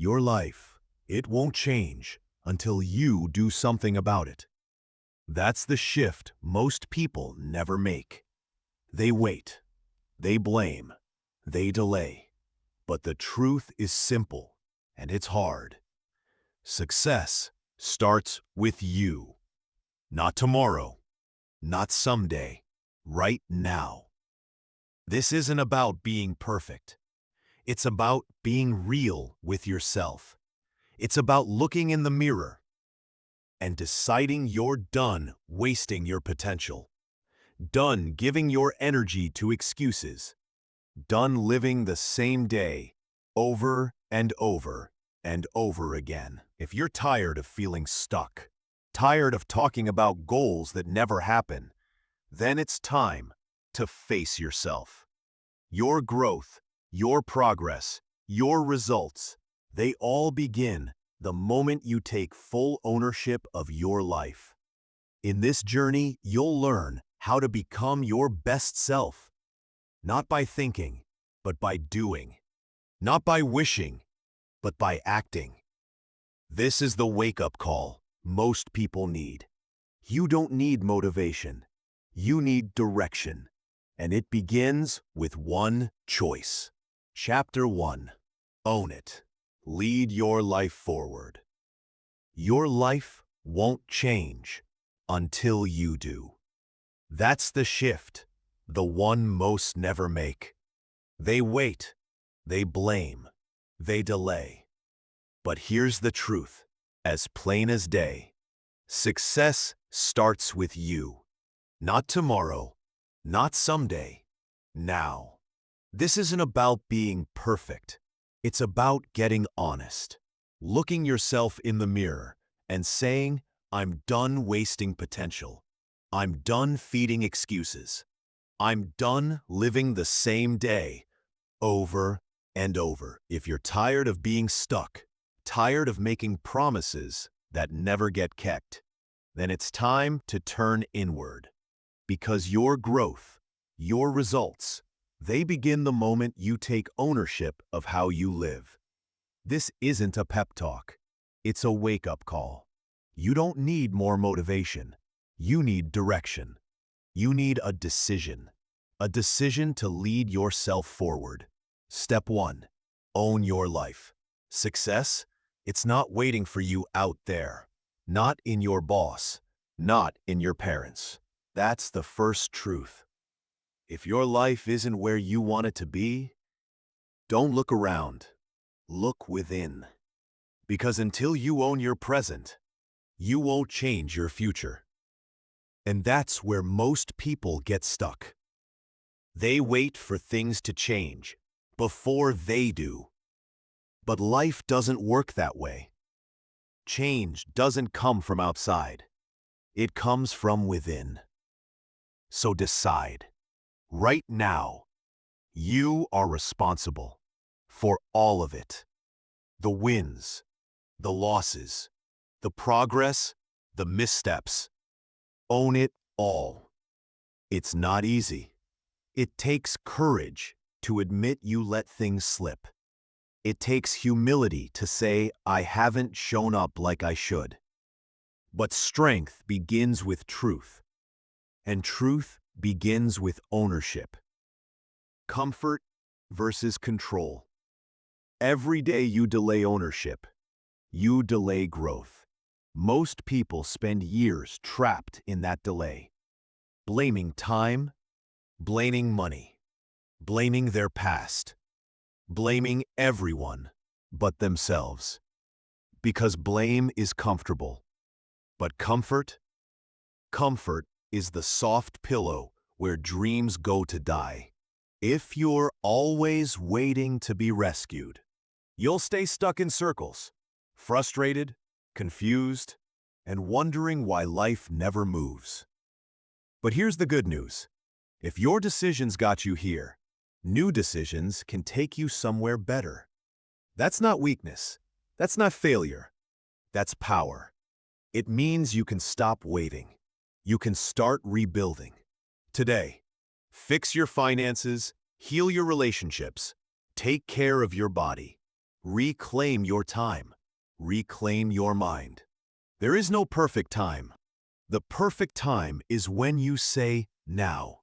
Your life, it won't change until you do something about it. That's the shift most people never make. They wait, they blame, they delay. But the truth is simple, and it's hard. Success starts with you. Not tomorrow, not someday, right now. This isn't about being perfect. It's about being real with yourself. It's about looking in the mirror and deciding you're done wasting your potential. Done giving your energy to excuses. Done living the same day over and over and over again. If you're tired of feeling stuck, tired of talking about goals that never happen, then it's time to face yourself. Your growth, your progress, your results, they all begin the moment you take full ownership of your life. In this journey, you'll learn how to become your best self. Not by thinking, but by doing. Not by wishing, but by acting. This is the wake-up call most people need. You don't need motivation. You need direction. And it begins with one choice. Chapter 1. Own it. Lead your life forward. Your life won't change until you do. That's the shift, the one most never make. They wait, they blame, they delay. But here's the truth, as plain as day. Success starts with you. Not tomorrow, not someday, now. This isn't about being perfect. It's about getting honest, looking yourself in the mirror and saying, I'm done wasting potential. I'm done feeding excuses. I'm done living the same day over and over. If you're tired of being stuck, tired of making promises that never get kept, then it's time to turn inward. Because your growth, your results, they begin the moment you take ownership of how you live. This isn't a pep talk. It's a wake-up call. You don't need more motivation. You need direction. You need a decision to lead yourself forward. Step 1. Own your life. Success? It's not waiting for you out there. Not in your boss. Not in your parents. That's the first truth. If your life isn't where you want it to be, don't look around. Look within. Because until you own your present, you won't change your future. And that's where most people get stuck. They wait for things to change before they do. But life doesn't work that way. Change doesn't come from outside. It comes from within. So decide, right now, you are responsible for all of it. The wins, the losses, the progress, the missteps. Own it all. It's not easy. It takes courage to admit you let things slip. It takes humility to say, I haven't shown up like I should. But strength begins with truth, and truth begins with ownership. Comfort versus control. Every day you delay ownership, you delay growth. Most people spend years trapped in that delay, blaming time, blaming money, blaming their past, blaming everyone but themselves. Because blame is comfortable. But comfort is the soft pillow where dreams go to die. If you're always waiting to be rescued, you'll stay stuck in circles, frustrated, confused, and wondering why life never moves. But here's the good news. If your decisions got you here, new decisions can take you somewhere better. That's not weakness. That's not failure. That's power. It means you can stop waiting. You can start rebuilding. Today, fix your finances, heal your relationships, take care of your body, Reclaim your time. Reclaim your mind. There is no perfect time. The perfect time is when you say now.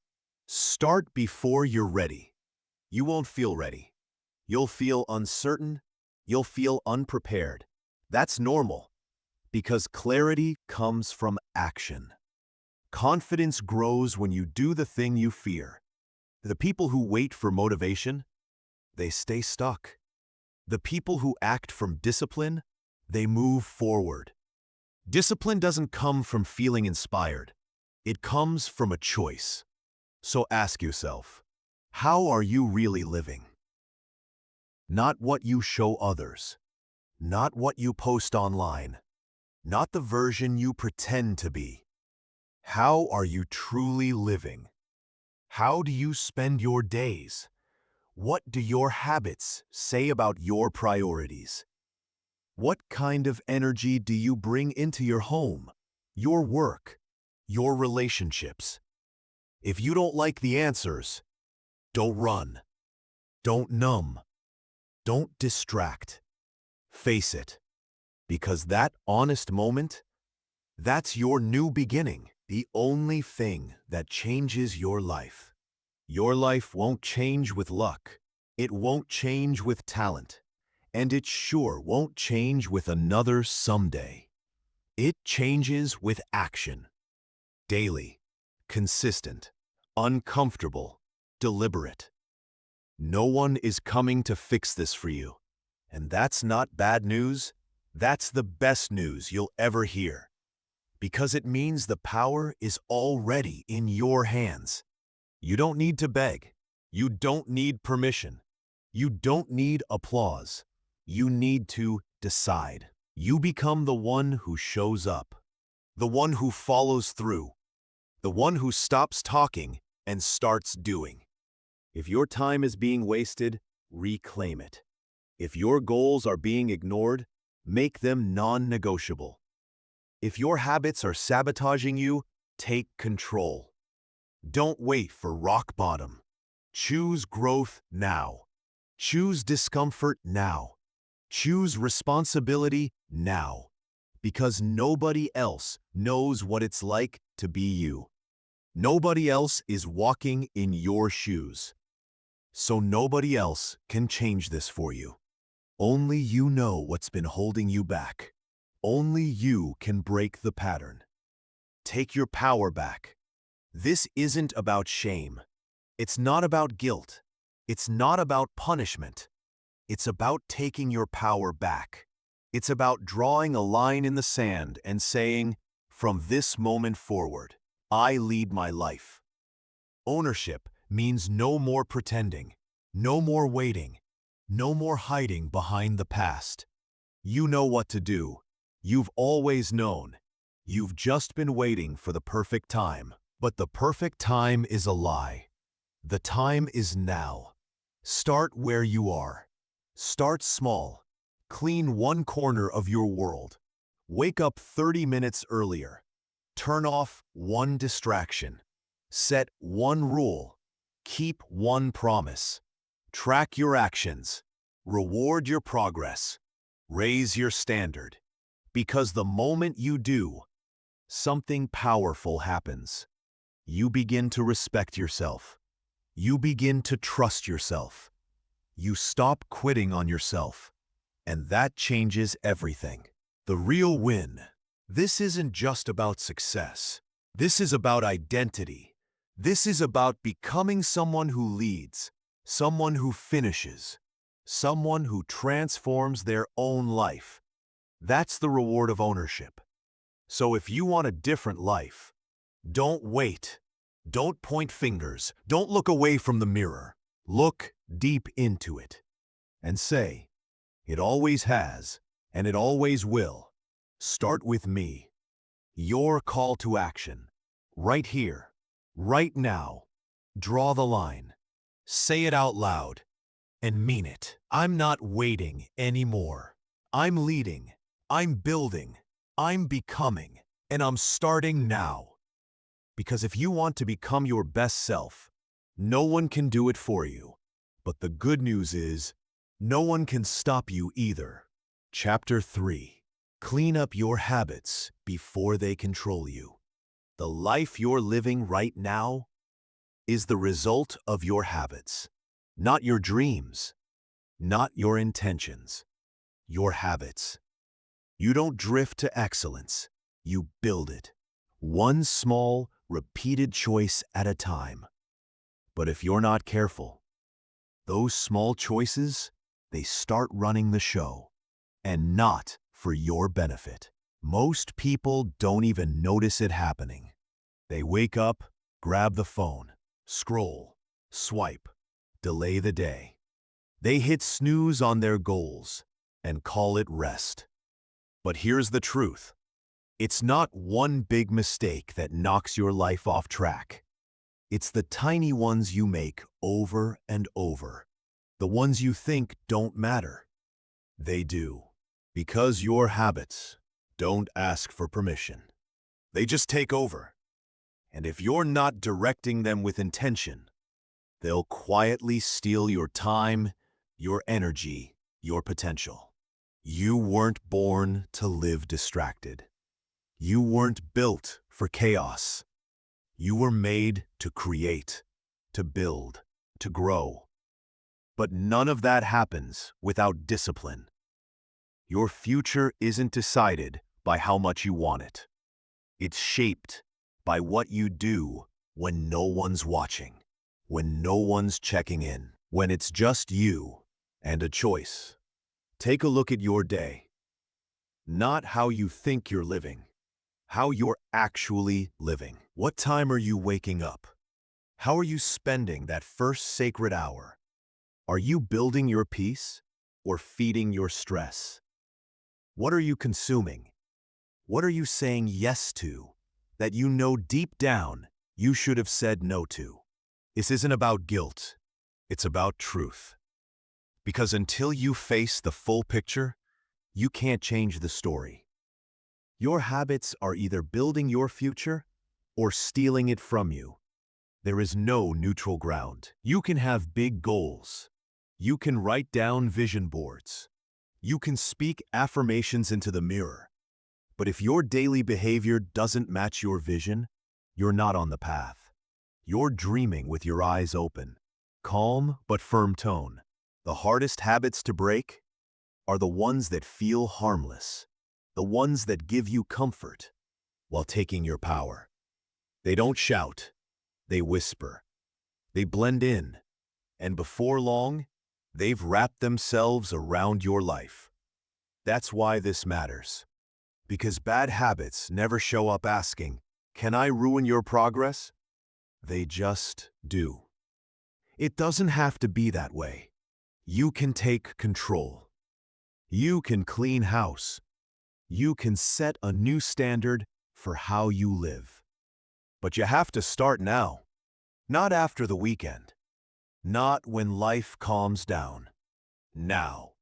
Start before you're ready. You won't feel ready. You'll feel uncertain. You'll feel unprepared. That's normal, because clarity comes from action. Confidence grows when you do the thing you fear. The people who wait for motivation, they stay stuck. The people who act from discipline, they move forward. Discipline doesn't come from feeling inspired. It comes from a choice. So ask yourself, how are you really living? Not what you show others. Not what you post online. Not the version you pretend to be. How are you truly living? How do you spend your days? What do your habits say about your priorities? What kind of energy do you bring into your home, your work, your relationships? If you don't like the answers, don't run. Don't numb. Don't distract. Face it. Because that honest moment, that's your new beginning, the only thing that changes your life. Your life won't change with luck. It won't change with talent. And it sure won't change with another someday. It changes with action. Daily, consistent, uncomfortable, deliberate. No one is coming to fix this for you. And that's not bad news. That's the best news you'll ever hear. Because it means the power is already in your hands. You don't need to beg. You don't need permission. You don't need applause. You need to decide. You become the one who shows up, the one who follows through, the one who stops talking and starts doing. If your time is being wasted, reclaim it. If your goals are being ignored, make them non-negotiable. If your habits are sabotaging you, take control. Don't wait for rock bottom. Choose growth now. Choose discomfort now. Choose responsibility now. Because nobody else knows what it's like to be you. Nobody else is walking in your shoes. So nobody else can change this for you. Only you know what's been holding you back. Only you can break the pattern. Take your power back. This isn't about shame. It's not about guilt. It's not about punishment. It's about taking your power back. It's about drawing a line in the sand and saying, from this moment forward, I lead my life. Ownership means no more pretending, no more waiting, no more hiding behind the past. You know what to do. You've always known. You've just been waiting for the perfect time. But the perfect time is a lie. The time is now. Start where you are. Start small. Clean one corner of your world. Wake up 30 minutes earlier. Turn off one distraction. Set one rule. Keep one promise. Track your actions. Reward your progress. Raise your standard. Because the moment you do, something powerful happens. You begin to respect yourself. You begin to trust yourself. You stop quitting on yourself. And that changes everything. The real win. This isn't just about success. This is about identity. This is about becoming someone who leads, someone who finishes, someone who transforms their own life. That's the reward of ownership. So if you want a different life, don't wait. Don't point fingers. Don't look away from the mirror. Look deep into it and say, it always has, and it always will. Start with me. Your call to action. Right here. Right now. Draw the line. Say it out loud. And mean it. I'm not waiting anymore. I'm leading. I'm building. I'm becoming. And I'm starting now. Because if you want to become your best self, no one can do it for you. But the good news is, No one can stop you either. Chapter 3. Clean up your habits before they control you. The life you're living right now is the result of your habits, not your dreams, not your intentions, your habits. You don't drift to excellence, you build it, one small, repeated choice at a time. But if you're not careful, those small choices, they start running the show, and not for your benefit. Most people don't even notice it happening. They wake up, grab the phone, scroll, swipe, delay the day. They hit snooze on their goals and call it rest. But here's the truth. It's not one big mistake that knocks your life off track. It's the tiny ones you make over and over. The ones you think don't matter. They do. Because your habits don't ask for permission. They just take over. And if you're not directing them with intention, they'll quietly steal your time, your energy, your potential. You weren't born to live distracted. You weren't built for chaos. You were made to create, to build, to grow. But none of that happens without discipline. Your future isn't decided by how much you want it. It's shaped by what you do when no one's watching, when no one's checking in, when it's just you and a choice. Take a look at your day. Not how you think you're living, how you're actually living. What time are you waking up? How are you spending that first sacred hour? Are you building your peace or feeding your stress? What are you consuming? What are you saying yes to that you know deep down you should have said no to? This isn't about guilt. It's about truth. Because until you face the full picture, you can't change the story. Your habits are either building your future or stealing it from you. There is no neutral ground. You can have big goals. You can write down vision boards. You can speak affirmations into the mirror. But if your daily behavior doesn't match your vision, you're not on the path. You're dreaming with your eyes open. Calm but firm tone. The hardest habits to break are the ones that feel harmless, the ones that give you comfort while taking your power. They don't shout, they whisper, they blend in, and before long, they've wrapped themselves around your life. That's why this matters. Because bad habits never show up asking, "Can I ruin your progress?" They just do. It doesn't have to be that way. You can take control. You can clean house. You can set a new standard for how you live. But you have to start now, not after the weekend, not when life calms down. Now.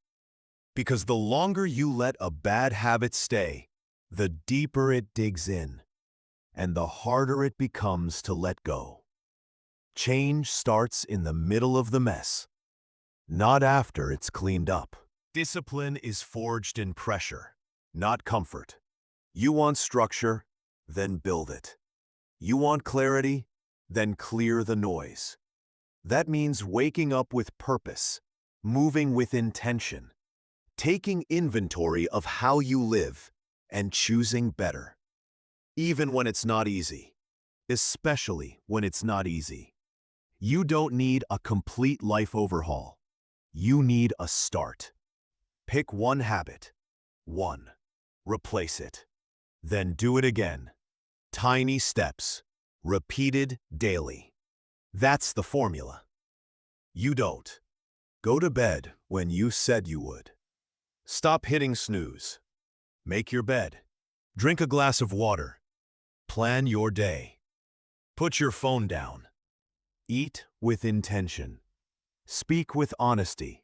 Because the longer you let a bad habit stay, the deeper it digs in, and the harder it becomes to let go. Change starts in the middle of the mess, not after it's cleaned up. Discipline is forged in pressure, not comfort. You want structure, then build it. You want clarity, then clear the noise. That means waking up with purpose, moving with intention, taking inventory of how you live, and choosing better. Even when it's not easy, especially when it's not easy. You don't need a complete life overhaul. You need a start. Pick one habit. One. Replace it. Then do it again. Tiny steps. Repeated daily. That's the formula. You don't. Go to bed when you said you would. Stop hitting snooze. Make your bed. Drink a glass of water. Plan your day. Put your phone down. Eat with intention. Speak with honesty.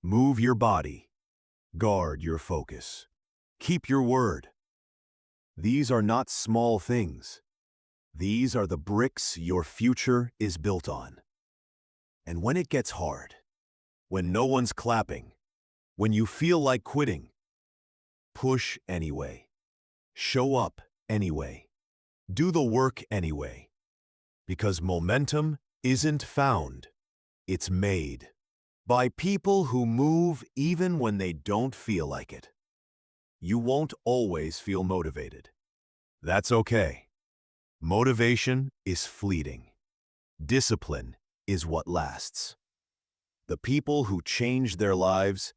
Move your body. Guard your focus. Keep your word. These are not small things. These are the bricks your future is built on. And when it gets hard, when no one's clapping, when you feel like quitting. Push anyway. Show up anyway. Do the work anyway. Because momentum isn't found, it's made. By people who move even when they don't feel like it. You won't always feel motivated. That's okay. Motivation is fleeting. Discipline is what lasts. The people who change their lives,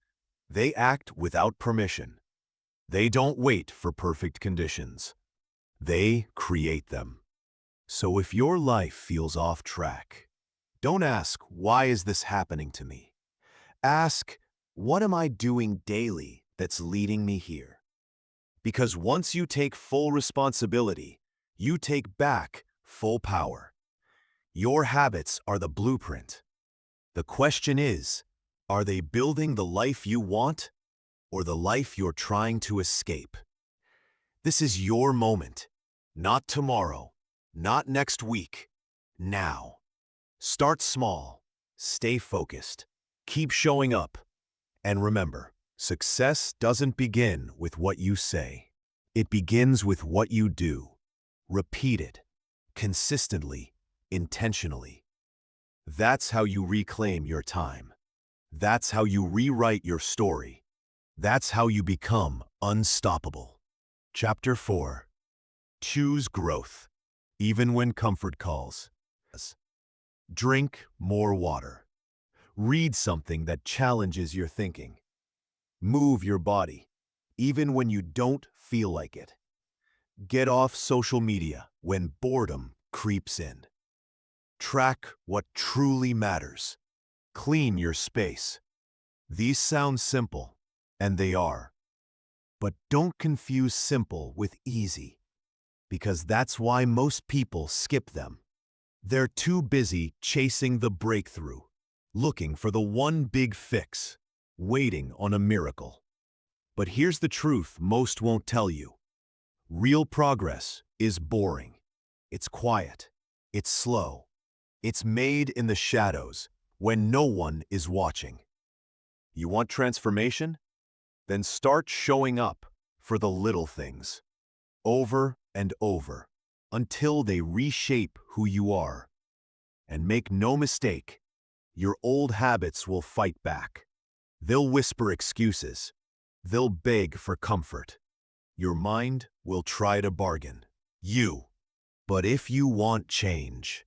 they act without permission. They don't wait for perfect conditions. They create them. So if your life feels off track, don't ask, why is this happening to me? Ask, what am I doing daily that's leading me here? Because once you take full responsibility, you take back full power. Your habits are the blueprint. The question is, are they building the life you want or the life you're trying to escape? This is your moment, not tomorrow, not next week, now. Start small, stay focused, keep showing up, and remember, success doesn't begin with what you say. It begins with what you do. Repeat it, consistently, intentionally. That's how you reclaim your time. That's how you rewrite your story. That's how you become unstoppable. Chapter 4. Choose growth, even when comfort calls. Drink more water. Read something that challenges your thinking. Move your body, even when you don't feel like it. Get off social media when boredom creeps in. Track what truly matters. Clean your space. These sound simple, and they are. But don't confuse simple with easy, because that's why most people skip them. They're too busy chasing the breakthrough, looking for the one big fix, waiting on a miracle. But here's the truth most won't tell you. Real progress is boring. It's quiet. It's slow. It's made in the shadows when no one is watching. You want transformation? Then start showing up for the little things, over and over, until they reshape who you are. And make no mistake, your old habits will fight back. They'll whisper excuses. They'll beg for comfort. Your mind will try to bargain. But if you want change,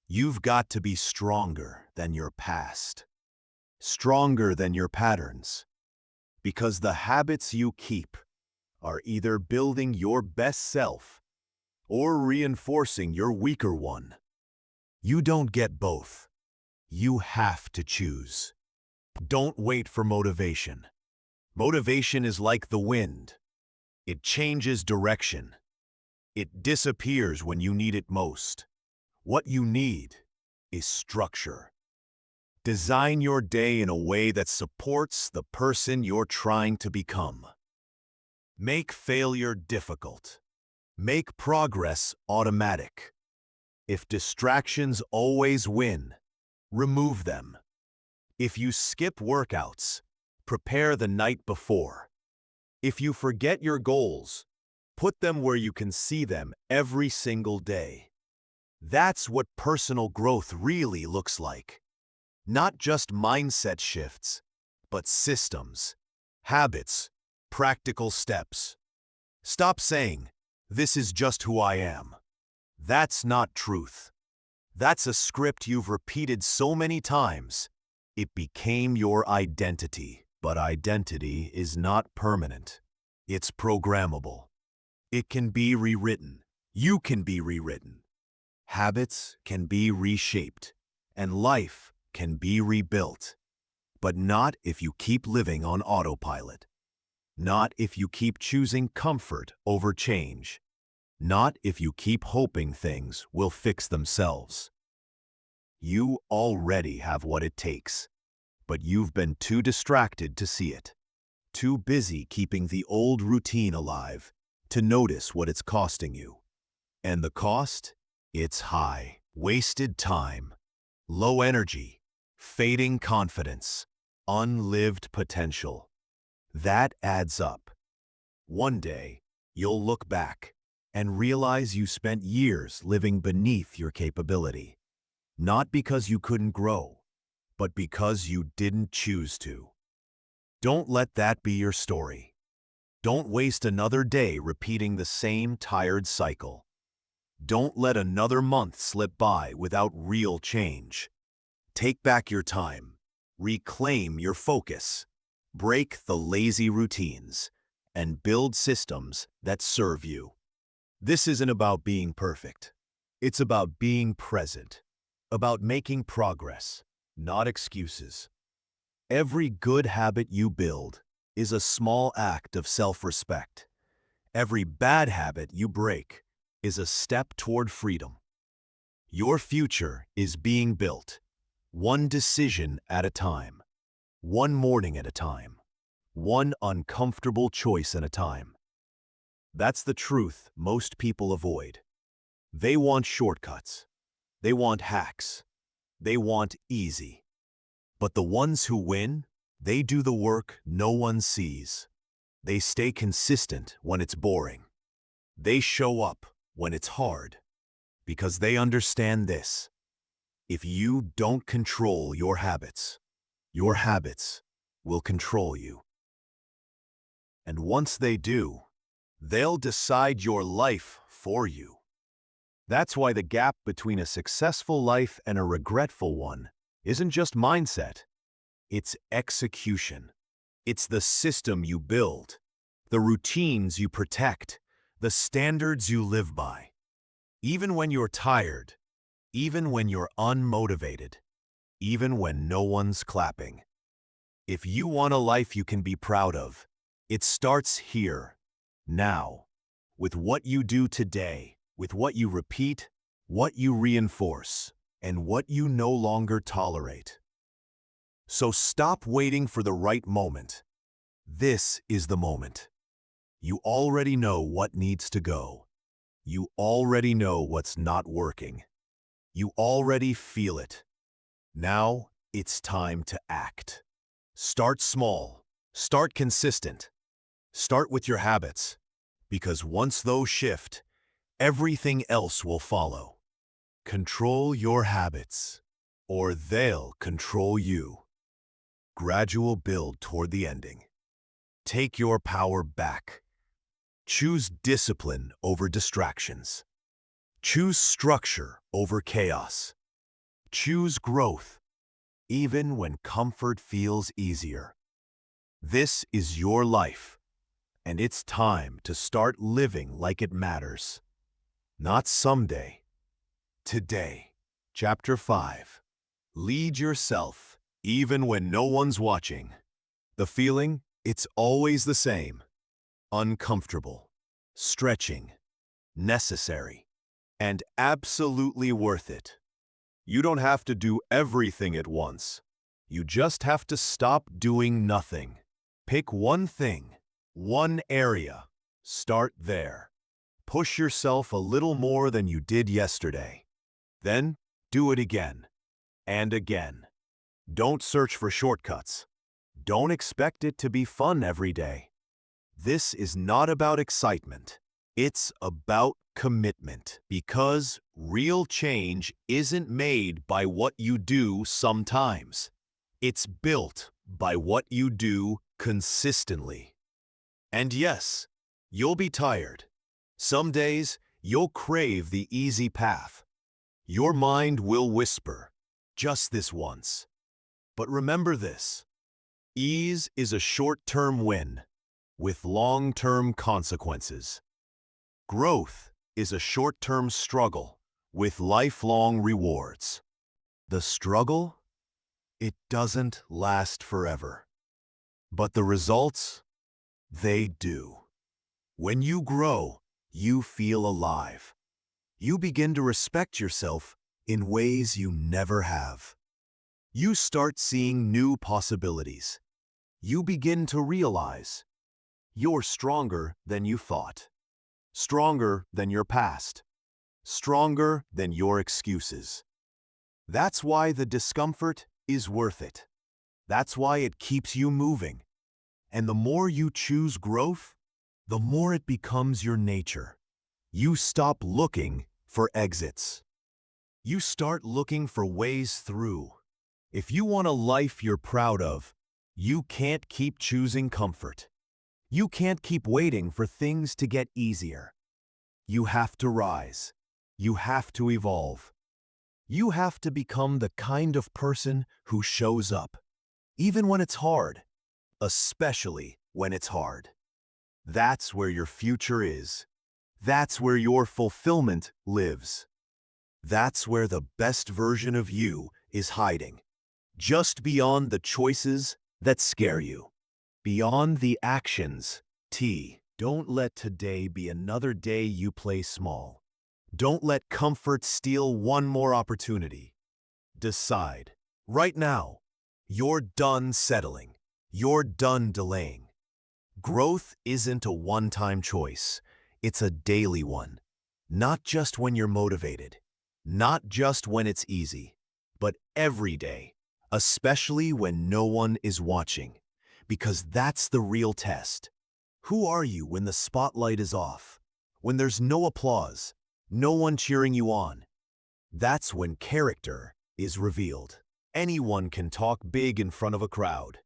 you've got to be stronger than your past, stronger than your patterns, because the habits you keep are either building your best self or reinforcing your weaker one. You don't get both. You have to choose. Don't wait for motivation. Motivation is like the wind. It changes direction. It disappears when you need it most. What you need is structure. Design your day in a way that supports the person you're trying to become. Make failure difficult. Make progress automatic. If distractions always win, remove them. If you skip workouts, prepare the night before. If you forget your goals, put them where you can see them every single day. That's what personal growth really looks like. Not just mindset shifts, but systems, habits, practical steps. Stop saying, "This is just who I am." That's not truth. That's a script you've repeated so many times, it became your identity. But identity is not permanent. It's programmable. It can be rewritten. You can be rewritten. Habits can be reshaped, and life can be rebuilt. But not if you keep living on autopilot. Not if you keep choosing comfort over change. Not if you keep hoping things will fix themselves. You already have what it takes, but you've been too distracted to see it. Too busy keeping the old routine alive to notice what it's costing you. And the cost? It's high. Wasted time, low energy, fading confidence, unlived potential. That adds up. One day, you'll look back and realize you spent years living beneath your capability. Not because you couldn't grow, but because you didn't choose to. Don't let that be your story. Don't waste another day repeating the same tired cycle. Don't let another month slip by without real change. Take back your time. Reclaim your focus. Break the lazy routines and build systems that serve you. This isn't about being perfect. It's about being present, about making progress, not excuses. Every good habit you build is a small act of self-respect. Every bad habit you break is a step toward freedom. Your future is being built, one decision at a time, one morning at a time, one uncomfortable choice at a time. That's the truth most people avoid. They want shortcuts. They want hacks. They want easy. But the ones who win, they do the work no one sees. They stay consistent when it's boring. They show up when it's hard. Because they understand this. If you don't control your habits will control you. And once they do, they'll decide your life for you. That's why the gap between a successful life and a regretful one isn't just mindset. It's execution. It's the system you build, the routines you protect, the standards you live by. Even when you're tired, even when you're unmotivated, even when no one's clapping. If you want a life you can be proud of, it starts here, now, with what you do today, with what you repeat, what you reinforce, and what you no longer tolerate. So stop waiting for the right moment. This is the moment. You already know what needs to go. You already know what's not working. You already feel it. Now it's time to act. Start small. Start consistent. Start with your habits. Because once those shift, everything else will follow. Control your habits, or they'll control you. Gradual build toward the ending. Take your power back. Choose discipline over distractions. Choose structure over chaos. Choose growth, even when comfort feels easier. This is your life, and it's time to start living like it matters. Not someday, today. Chapter 5. Lead yourself, even when no one's watching. The feeling, it's always the same. Uncomfortable, stretching, necessary, and absolutely worth it. You don't have to do everything at once. You just have to stop doing nothing. Pick one thing, one area. Start there. Push yourself a little more than you did yesterday. Then do it again and again. Don't search for shortcuts. Don't expect it to be fun every day. This is not about excitement. It's about commitment. Because real change isn't made by what you do sometimes. It's built by what you do consistently. And yes, you'll be tired. Some days, you'll crave the easy path. Your mind will whisper, just this once. But remember this. Ease is a short-term win with long-term consequences. Growth is a short-term struggle with lifelong rewards. The struggle? It doesn't last forever. But the results? They do. When you grow, you feel alive. You begin to respect yourself in ways you never have. You start seeing new possibilities. You begin to realize you're stronger than you thought. Stronger than your past. Stronger than your excuses. That's why the discomfort is worth it. That's why it keeps you moving. And the more you choose growth, the more it becomes your nature. You stop looking for exits. You start looking for ways through. If you want a life you're proud of, you can't keep choosing comfort. You can't keep waiting for things to get easier. You have to rise. You have to evolve. You have to become the kind of person who shows up, even when it's hard, especially when it's hard. That's where your future is. That's where your fulfillment lives. That's where the best version of you is hiding, just beyond the choices that scare you, beyond the actions. Don't let today be another day you play small. Don't let comfort steal one more opportunity. Decide, right now, you're done settling. You're done delaying. Growth isn't a one-time choice. It's a daily one. Not just when you're motivated. Not just when it's easy. But every day, especially when no one is watching. Because that's the real test. Who are you when the spotlight is off? When there's no applause? No one cheering you on? That's when character is revealed. Anyone can talk big in front of a crowd.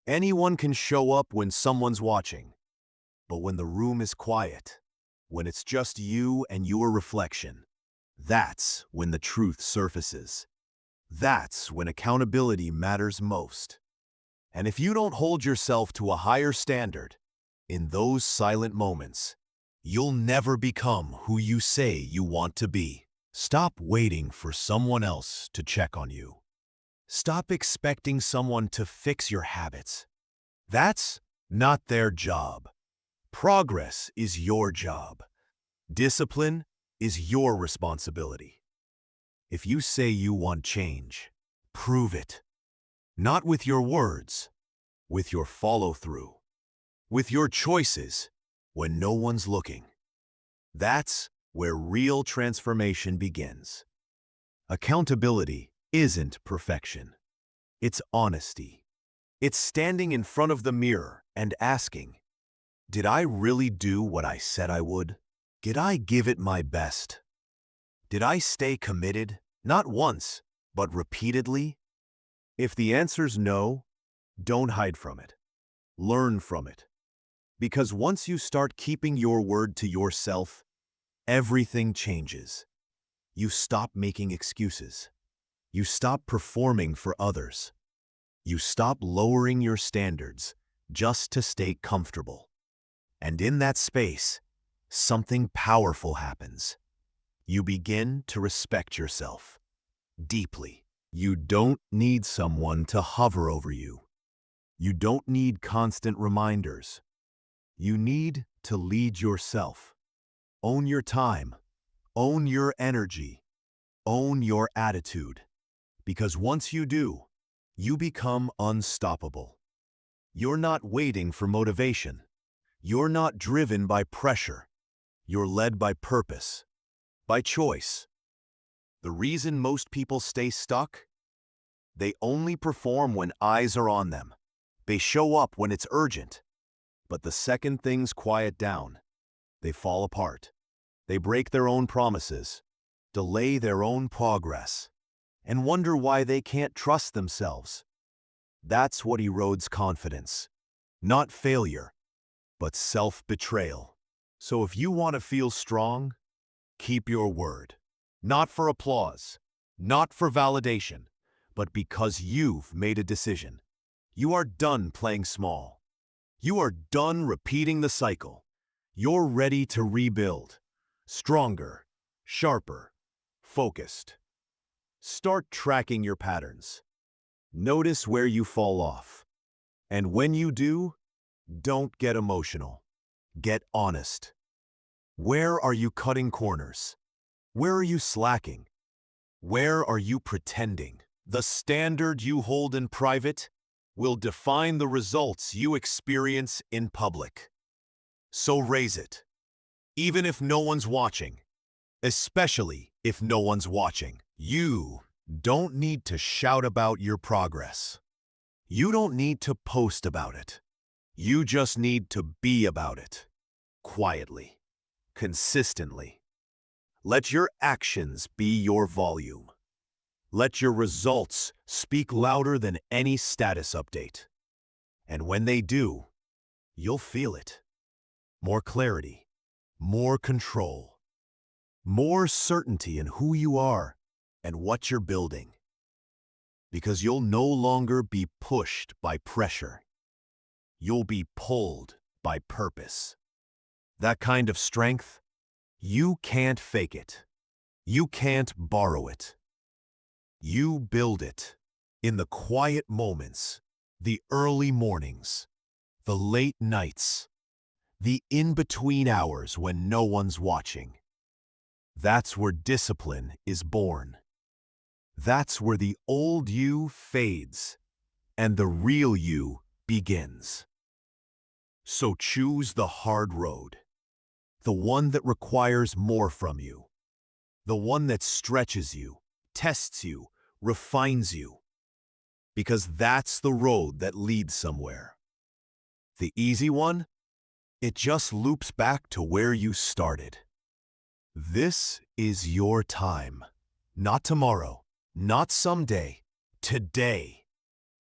Anyone can show up when someone's watching. But when the room is quiet, when it's just you and your reflection, that's when the truth surfaces. That's when accountability matters most. And if you don't hold yourself to a higher standard, in those silent moments, you'll never become who you say you want to be. Stop waiting for someone else to check on you. Stop expecting someone to fix your habits. That's not their job. Progress is your job. Discipline is your responsibility. If you say you want change, prove it. Not with your words, with your follow-through, with your choices when no one's looking. That's where real transformation begins. Accountability isn't perfection. It's honesty. It's standing in front of the mirror and asking, did I really do what I said I would? Did I give it my best? Did I stay committed, not once, but repeatedly? If the answer's no, don't hide from it. Learn from it. Because once you start keeping your word to yourself, everything changes. You stop making excuses. You stop performing for others. You stop lowering your standards just to stay comfortable. And in that space, something powerful happens. You begin to respect yourself deeply. You don't need someone to hover over you. You don't need constant reminders. You need to lead yourself. Own your time. Own your energy. Own your attitude. Because once you do, you become unstoppable. You're not waiting for motivation. You're not driven by pressure. You're led by purpose, by choice. The reason most people stay stuck? They only perform when eyes are on them. They show up when it's urgent. But the second things quiet down, they fall apart. They break their own promises, delay their own progress, and wonder why they can't trust themselves. That's what erodes confidence. Not failure, but self-betrayal. So if you want to feel strong, keep your word. Not for applause, not for validation, but because you've made a decision. You are done playing small. You are done repeating the cycle. You're ready to rebuild. Stronger, sharper, focused. Start tracking your patterns. Notice where you fall off. And when you do, don't get emotional. Get honest. Where are you cutting corners? Where are you slacking? Where are you pretending? The standard you hold in private will define the results you experience in public. So raise it, even if no one's watching, especially if no one's watching. You don't need to shout about your progress. You don't need to post about it. You just need to be about it. Quietly. Consistently. Let your actions be your volume. Let your results speak louder than any status update. And when they do, you'll feel it. More clarity, more control, more certainty in who you are and what you're building. Because you'll no longer be pushed by pressure. You'll be pulled by purpose. That kind of strength, you can't fake it. You can't borrow it. You build it in the quiet moments, the early mornings, the late nights, the in-between hours when no one's watching. That's where discipline is born. That's where the old you fades and the real you begins. So choose the hard road, the one that requires more from you, the one that stretches you, tests you, refines you, because that's the road that leads somewhere. The easy one? It just loops back to where you started. This is your time. Not tomorrow, not someday, today.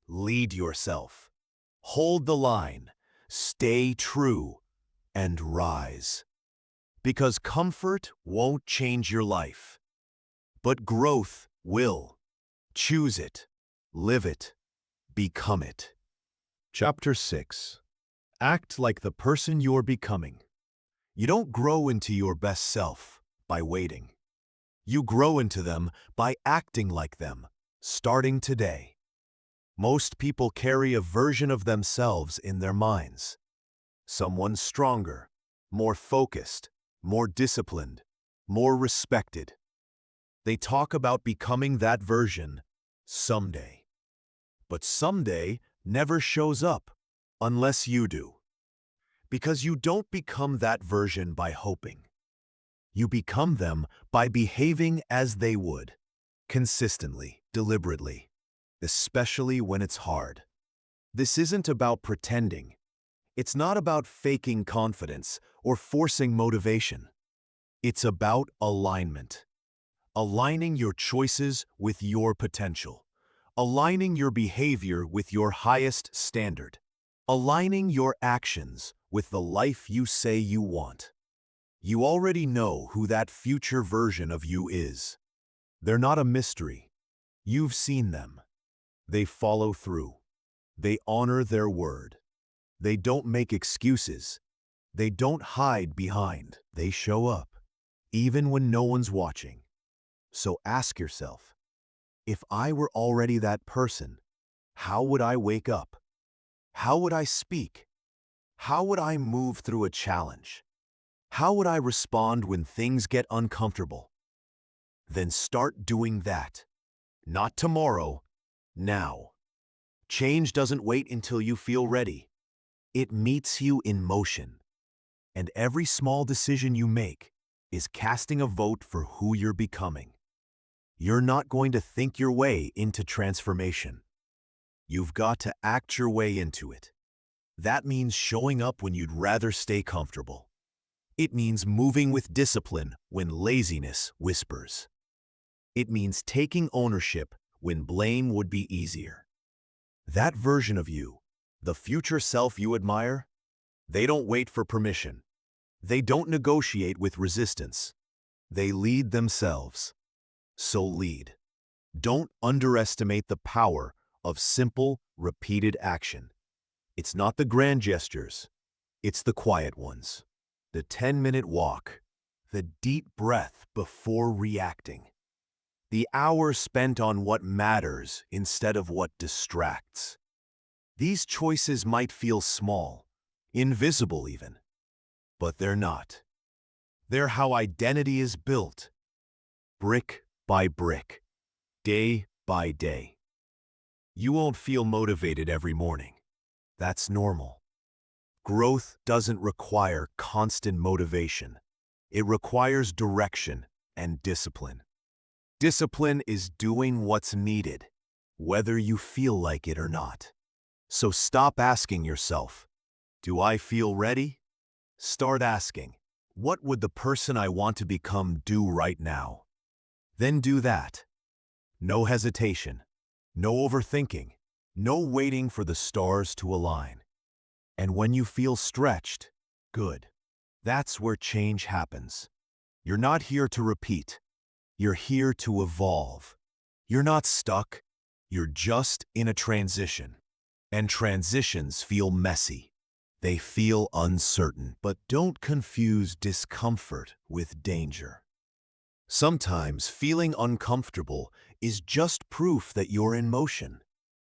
Lead yourself. Hold the line, stay true, and rise. Because comfort won't change your life, but growth will. Choose it, live it, become it. Chapter 6. Act like the person you're becoming. You don't grow into your best self by waiting. You grow into them by acting like them, starting today. Most people carry a version of themselves in their minds. Someone stronger, more focused, more disciplined, more respected. They talk about becoming that version someday. But someday never shows up unless you do. Because you don't become that version by hoping. You become them by behaving as they would, consistently, deliberately, especially when it's hard. This isn't about pretending. It's not about faking confidence or forcing motivation. It's about alignment. Aligning your choices with your potential. Aligning your behavior with your highest standard. Aligning your actions with the life you say you want. You already know who that future version of you is. They're not a mystery. You've seen them. They follow through. They honor their word. They don't make excuses. They don't hide behind. They show up, even when no one's watching. So ask yourself, if I were already that person, how would I wake up? How would I speak? How would I move through a challenge? How would I respond when things get uncomfortable? Then start doing that. Not tomorrow, now. Change doesn't wait until you feel ready. It meets you in motion. And every small decision you make is casting a vote for who you're becoming. You're not going to think your way into transformation. You've got to act your way into it. That means showing up when you'd rather stay comfortable. It means moving with discipline when laziness whispers. It means taking ownership when blame would be easier. That version of you, the future self you admire, they don't wait for permission. They don't negotiate with resistance. They lead themselves. So lead. Don't underestimate the power of simple, repeated action. It's not the grand gestures. It's the quiet ones. The 10-minute walk. The deep breath before reacting. The hours spent on what matters instead of what distracts. These choices might feel small, invisible even, but they're not. They're how identity is built, brick by brick, day by day. You won't feel motivated every morning. That's normal. Growth doesn't require constant motivation. It requires direction and discipline. Discipline is doing what's needed, whether you feel like it or not. So stop asking yourself, do I feel ready? Start asking, what would the person I want to become do right now? Then do that. No hesitation, no overthinking, no waiting for the stars to align. And when you feel stretched, good. That's where change happens. You're not here to repeat. You're here to evolve. You're not stuck. You're just in a transition. And transitions feel messy. They feel uncertain, but don't confuse discomfort with danger. Sometimes feeling uncomfortable is just proof that you're in motion,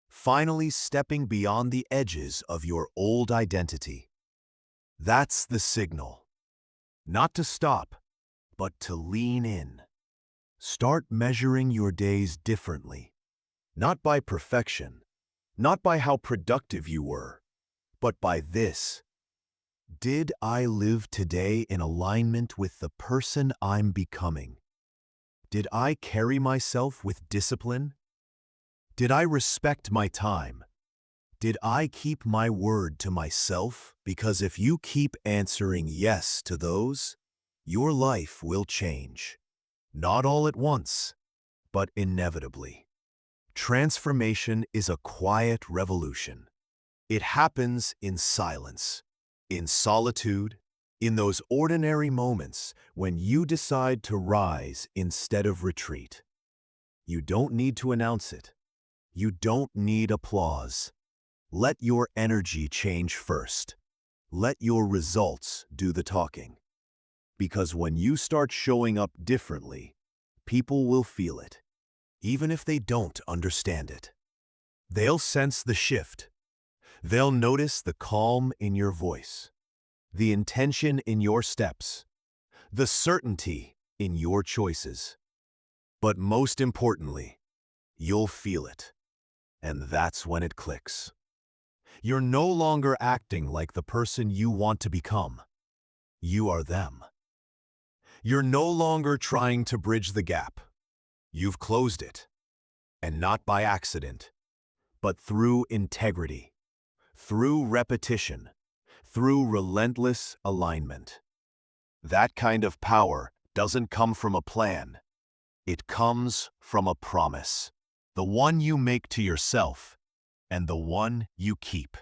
finally stepping beyond the edges of your old identity. That's the signal. Not to stop, but to lean in. Start measuring your days differently, not by perfection, not by how productive you were, but by this. Did I live today in alignment with the person I'm becoming? Did I carry myself with discipline? Did I respect my time? Did I keep my word to myself? Because if you keep answering yes to those, your life will change. Not all at once, but inevitably. Transformation is a quiet revolution. It happens in silence, in solitude, in those ordinary moments when you decide to rise instead of retreat. You don't need to announce it. You don't need applause. Let your energy change first. Let your results do the talking. Because when you start showing up differently, people will feel it, even if they don't understand it. They'll sense the shift. They'll notice the calm in your voice, the intention in your steps, the certainty in your choices. But most importantly, you'll feel it. And that's when it clicks. You're no longer acting like the person you want to become. You are them. You're no longer trying to bridge the gap. You've closed it. And not by accident, but through integrity, through repetition, through relentless alignment. That kind of power doesn't come from a plan. It comes from a promise, the one you make to yourself and the one you keep.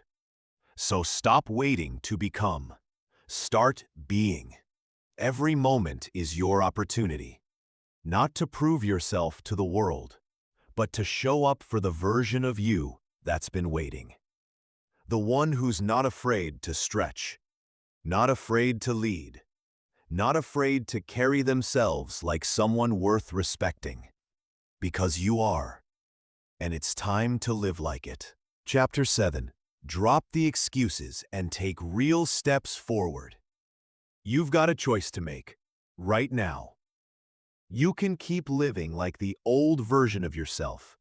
So stop waiting to become. Start being. Every moment is your opportunity, not to prove yourself to the world, but to show up for the version of you that's been waiting. The one who's not afraid to stretch, not afraid to lead, not afraid to carry themselves like someone worth respecting. Because you are, and it's time to live like it. Chapter 7. Drop the excuses and take real steps forward. You've got a choice to make, right now. You can keep living like the old version of yourself,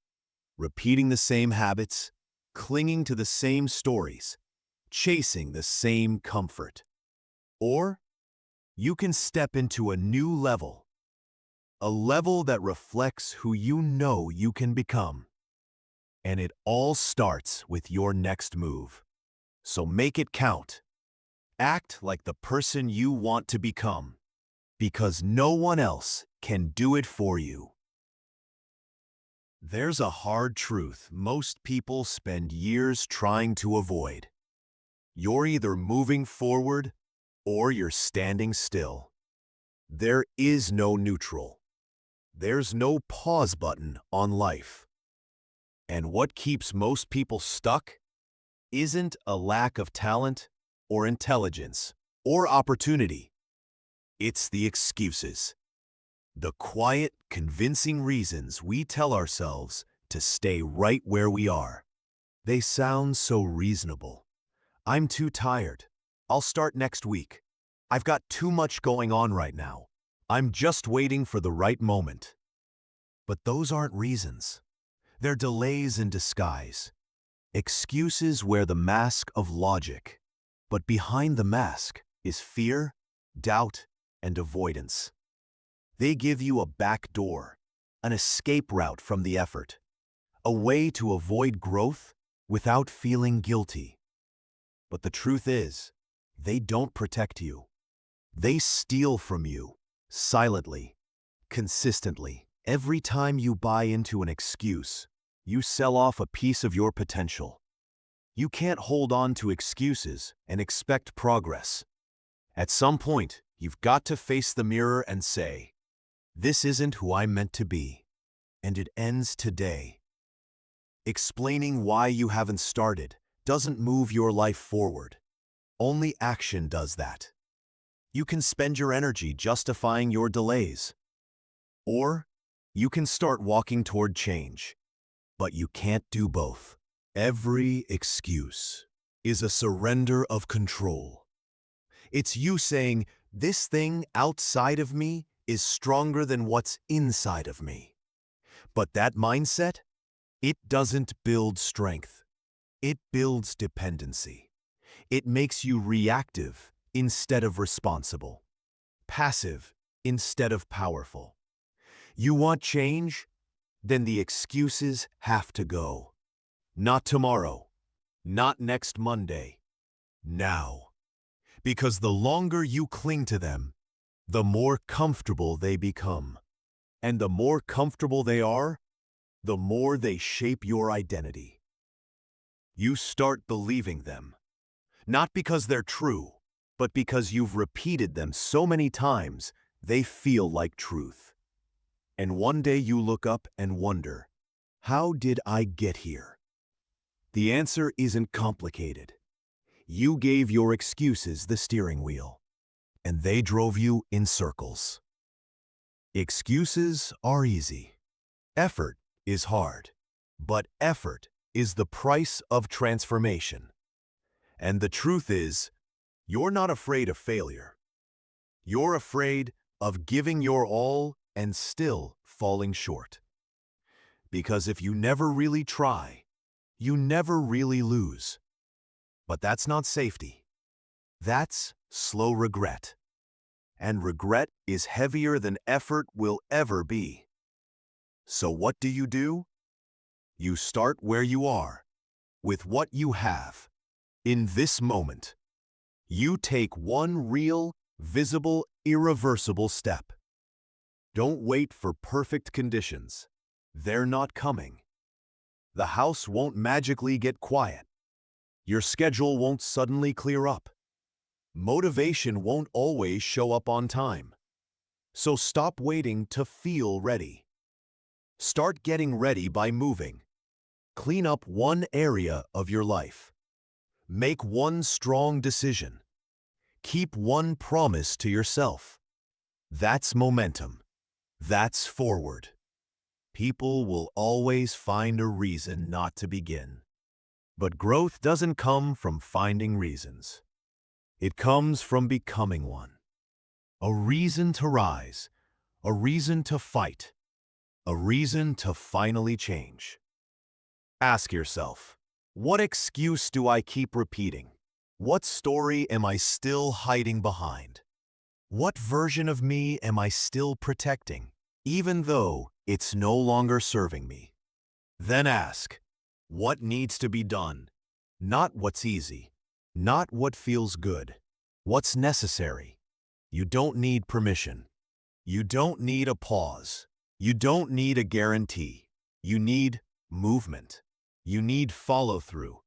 repeating the same habits, clinging to the same stories, chasing the same comfort. Or you can step into a new level, a level that reflects who you know you can become. And it all starts with your next move. So make it count. Act like the person you want to become, because no one else can do it for you. There's a hard truth most people spend years trying to avoid. You're either moving forward or you're standing still. There is no neutral. There's no pause button on life. And what keeps most people stuck isn't a lack of talent or intelligence or opportunity. It's the excuses. The quiet, convincing reasons we tell ourselves to stay right where we are. They sound so reasonable. I'm too tired. I'll start next week. I've got too much going on right now. I'm just waiting for the right moment. But those aren't reasons. They're delays in disguise. Excuses wear the mask of logic. But behind the mask is fear, doubt, and avoidance. They give you a back door, an escape route from the effort, a way to avoid growth without feeling guilty. But the truth is, they don't protect you. They steal from you, silently, consistently. Every time you buy into an excuse, you sell off a piece of your potential. You can't hold on to excuses and expect progress. At some point, you've got to face the mirror and say, "This isn't who I'm meant to be." And it ends today. Explaining why you haven't started doesn't move your life forward. Only action does that. You can spend your energy justifying your delays. Or you can start walking toward change. But you can't do both. Every excuse is a surrender of control. It's you saying, "This thing outside of me is stronger than what's inside of me." But that mindset, it doesn't build strength. It builds dependency. It makes you reactive instead of responsible, passive instead of powerful. You want change? Then the excuses have to go. Not tomorrow, not next Monday, now. Because the longer you cling to them, the more comfortable they become. And the more comfortable they are, the more they shape your identity. You start believing them, not because they're true, but because you've repeated them so many times, they feel like truth. And one day you look up and wonder, how did I get here? The answer isn't complicated. You gave your excuses the steering wheel, and they drove you in circles. Excuses are easy. Effort is hard. But effort is the price of transformation. And the truth is, you're not afraid of failure. You're afraid of giving your all and still falling short. Because if you never really try, you never really lose. But that's not safety. That's slow regret. And regret is heavier than effort will ever be. So what do? You start where you are, with what you have. In this moment, you take one real, visible, irreversible step. Don't wait for perfect conditions. They're not coming. The house won't magically get quiet. Your schedule won't suddenly clear up. Motivation won't always show up on time. So stop waiting to feel ready. Start getting ready by moving. Clean up one area of your life. Make one strong decision. Keep one promise to yourself. That's momentum. That's forward. People will always find a reason not to begin. But growth doesn't come from finding reasons. It comes from becoming one. A reason to rise. A reason to fight. A reason to finally change. Ask yourself, what excuse do I keep repeating? What story am I still hiding behind? What version of me am I still protecting, even though it's no longer serving me? Then ask, what needs to be done? Not what's easy, not what feels good. What's necessary? You don't need permission. You don't need a pause. You don't need a guarantee. You need movement. You need follow-through.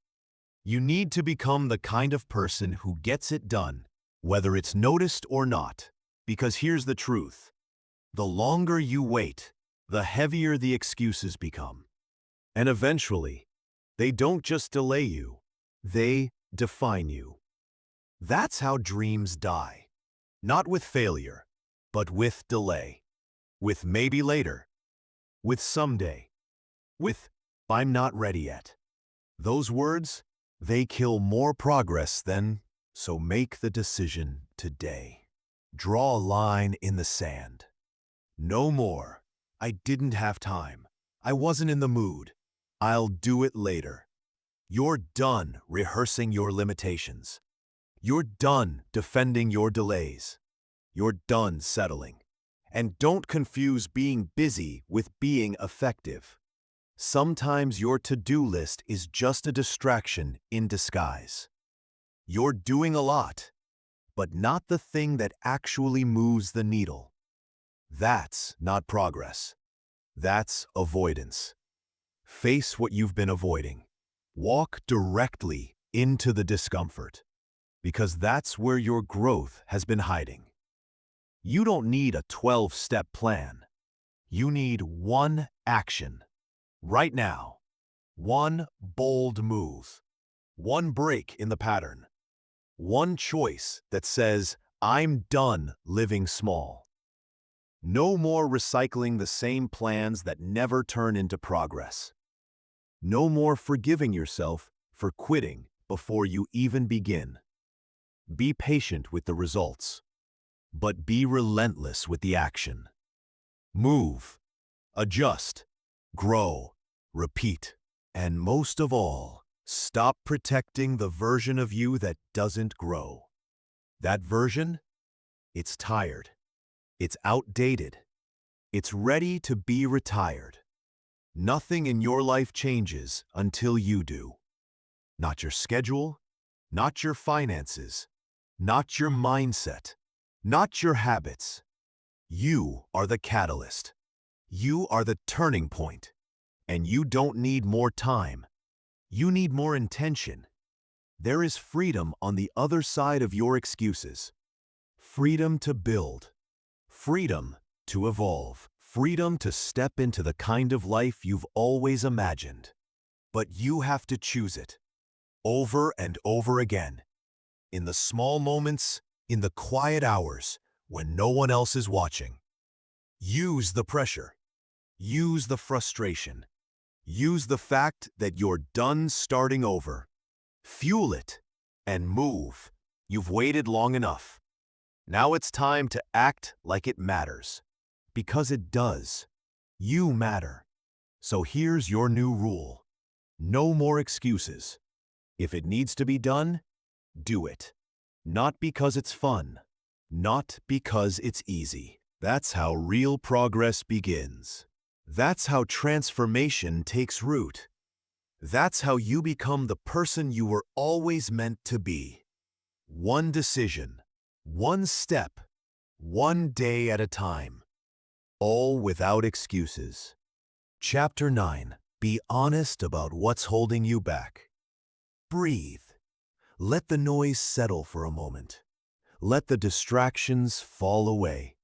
You need to become the kind of person who gets it done, whether it's noticed or not. Because here's the truth. The longer you wait, the heavier the excuses become. And eventually, they don't just delay you, they define you. That's how dreams die. Not with failure, but with delay. With maybe later. With someday. With I'm not ready yet. Those words, they kill more progress than, so make the decision today. Draw a line in the sand. No more. I didn't have time. I wasn't in the mood. I'll do it later. You're done rehearsing your limitations. You're done defending your delays. You're done settling. And don't confuse being busy with being effective. Sometimes your to-do list is just a distraction in disguise. You're doing a lot, but not the thing that actually moves the needle. That's not progress. That's avoidance. Face what you've been avoiding. Walk directly into the discomfort, because that's where your growth has been hiding. You don't need a 12-step plan. You need one action. Right now. One bold move. One break in the pattern. One choice that says, I'm done living small. No more recycling the same plans that never turn into progress. No more forgiving yourself for quitting before you even begin. Be patient with the results, but be relentless with the action. Move, adjust, grow, repeat, and most of all, stop protecting the version of you that doesn't grow. That version? It's tired. It's outdated. It's ready to be retired. Nothing in your life changes until you do. Not your schedule, not your finances, not your mindset, not your habits. You are the catalyst. You are the turning point. And you don't need more time. You need more intention. There is freedom on the other side of your excuses. Freedom to build. Freedom to evolve. Freedom to step into the kind of life you've always imagined. But you have to choose it. Over and over again. In the small moments, in the quiet hours, when no one else is watching. Use the pressure. Use the frustration. Use the fact that you're done starting over. Fuel it and move. You've waited long enough. Now it's time to act like it matters. Because it does. You matter. So here's your new rule. No more excuses. If it needs to be done, do it. Not because it's fun. Not because it's easy. That's how real progress begins. That's how transformation takes root. That's how you become the person you were always meant to be. One decision, one step, one day at a time. All without excuses. Chapter 9. Be honest about what's holding you back. Breathe. Let the noise settle for a moment. Let the distractions fall away.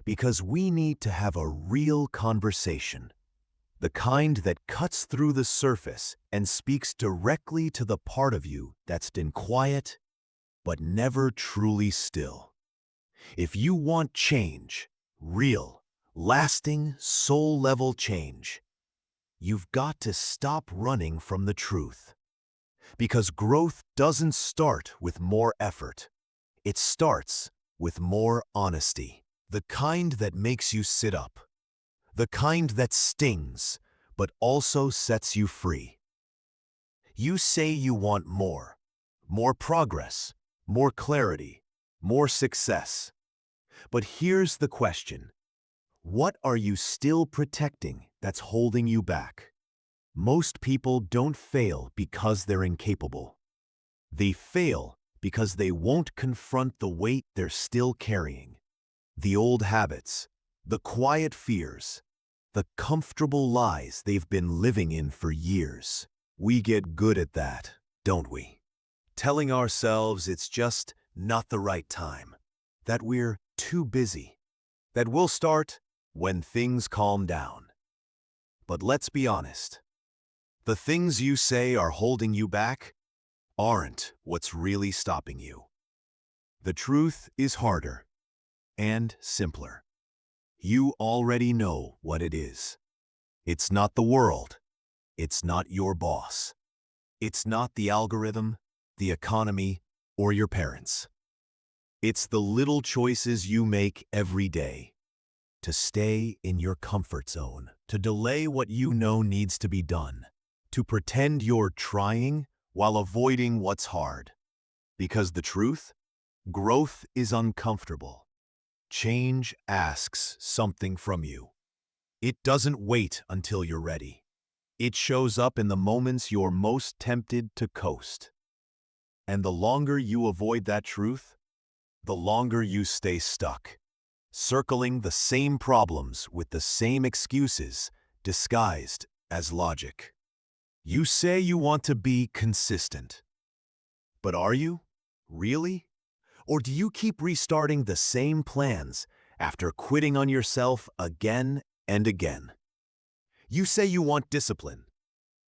Because we need to have a real conversation. The kind that cuts through the surface and speaks directly to the part of you that's been quiet, but never truly still. If you want change, real, lasting, soul-level change, you've got to stop running from the truth. Because growth doesn't start with more effort. It starts with more honesty. The kind that makes you sit up. The kind that stings, but also sets you free. You say you want more. More progress, more clarity, more success. But here's the question. What are you still protecting that's holding you back? Most people don't fail because they're incapable. They fail because they won't confront the weight they're still carrying. The old habits, the quiet fears, the comfortable lies they've been living in for years. We get good at that, don't we? Telling ourselves it's just not the right time, that we're too busy, that we'll start when things calm down. But let's be honest. The things you say are holding you back aren't what's really stopping you. The truth is harder and simpler. You already know what it is. It's not the world. It's not your boss. It's not the algorithm, the economy, or your parents. It's the little choices you make every day. To stay in your comfort zone, to delay what you know needs to be done, to pretend you're trying while avoiding what's hard. Because the truth, growth is uncomfortable. Change asks something from you. It doesn't wait until you're ready. It shows up in the moments you're most tempted to coast. And the longer you avoid that truth, the longer you stay stuck, circling the same problems with the same excuses disguised as logic. You say you want to be consistent. But are you? Really? Or do you keep restarting the same plans after quitting on yourself again and again? You say you want discipline,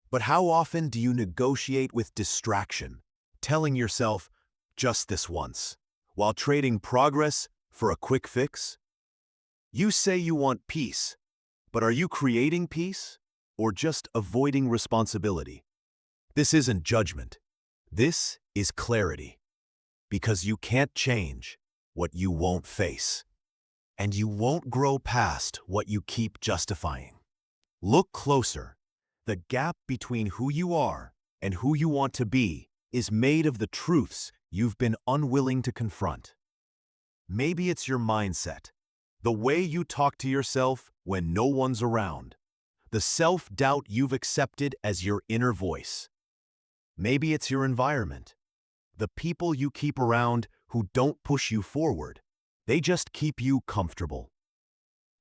but how often do you negotiate with distraction, telling yourself, just this once, while trading progress for a quick fix? You say you want peace, but are you creating peace or just avoiding responsibility? This isn't judgment. This is clarity. Because you can't change what you won't face. And you won't grow past what you keep justifying. Look closer. The gap between who you are and who you want to be is made of the truths you've been unwilling to confront. Maybe it's your mindset, the way you talk to yourself when no one's around, the self-doubt you've accepted as your inner voice. Maybe it's your environment, the people you keep around who don't push you forward. They just keep you comfortable.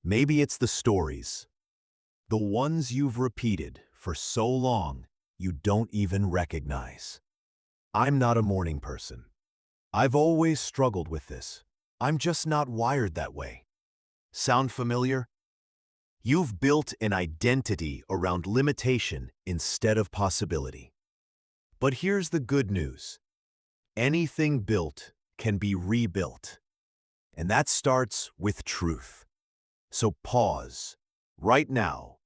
Maybe it's the stories, the ones you've repeated for so long you don't even recognize. I'm not a morning person. I've always struggled with this. I'm just not wired that way. Sound familiar? You've built an identity around limitation instead of possibility. But here's the good news. Anything built can be rebuilt. And that starts with truth. So pause, right now,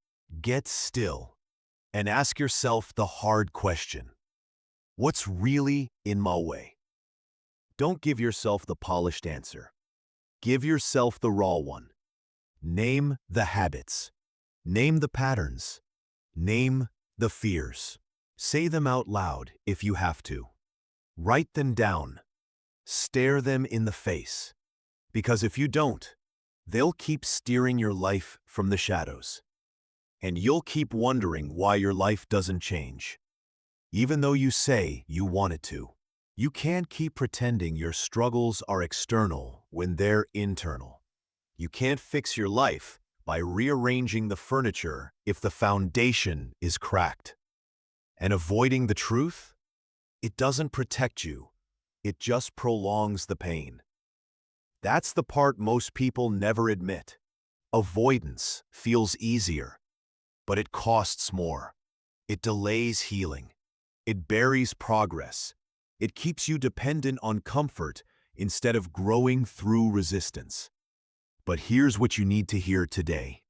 get still, and ask yourself the hard question. What's really in my way? Don't give yourself the polished answer. Give yourself the raw one. Name the habits. Name the patterns. Name the fears. Say them out loud if you have to. Write them down. Stare them in the face. Because if you don't, they'll keep steering your life from the shadows. And you'll keep wondering why your life doesn't change. Even though you say you want it to. You can't keep pretending your struggles are external when they're internal. You can't fix your life by rearranging the furniture if the foundation is cracked. And avoiding the truth? It doesn't protect you. It just prolongs the pain. That's the part most people never admit. Avoidance feels easier, but it costs more. It delays healing. It buries progress. It keeps you dependent on comfort instead of growing through resistance. But here's what you need to hear today.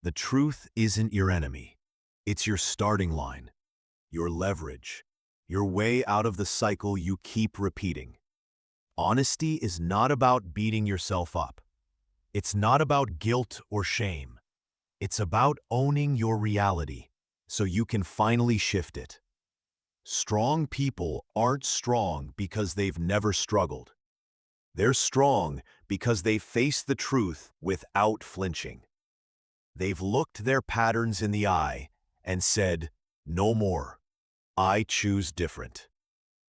The truth isn't your enemy. It's your starting line, your leverage, your way out of the cycle you keep repeating. Honesty is not about beating yourself up. It's not about guilt or shame. It's about owning your reality so you can finally shift it. Strong people aren't strong because they've never struggled. They're strong because they've faced the truth without flinching. They've looked their patterns in the eye and said, "No more. I choose different."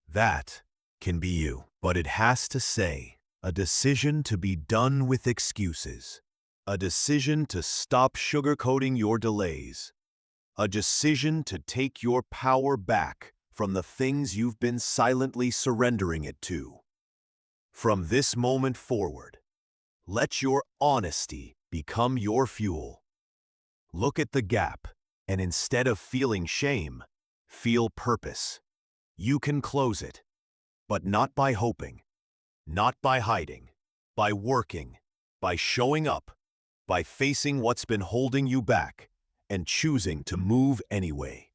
That can be you, but it has to say, a decision to be done with excuses, a decision to stop sugarcoating your delays, a decision to take your power back from the things you've been silently surrendering it to. From this moment forward, let your honesty become your fuel. Look at the gap, and instead of feeling shame, feel purpose. You can close it, but not by hoping, not by hiding, by working, by showing up, by facing what's been holding you back and choosing to move anyway.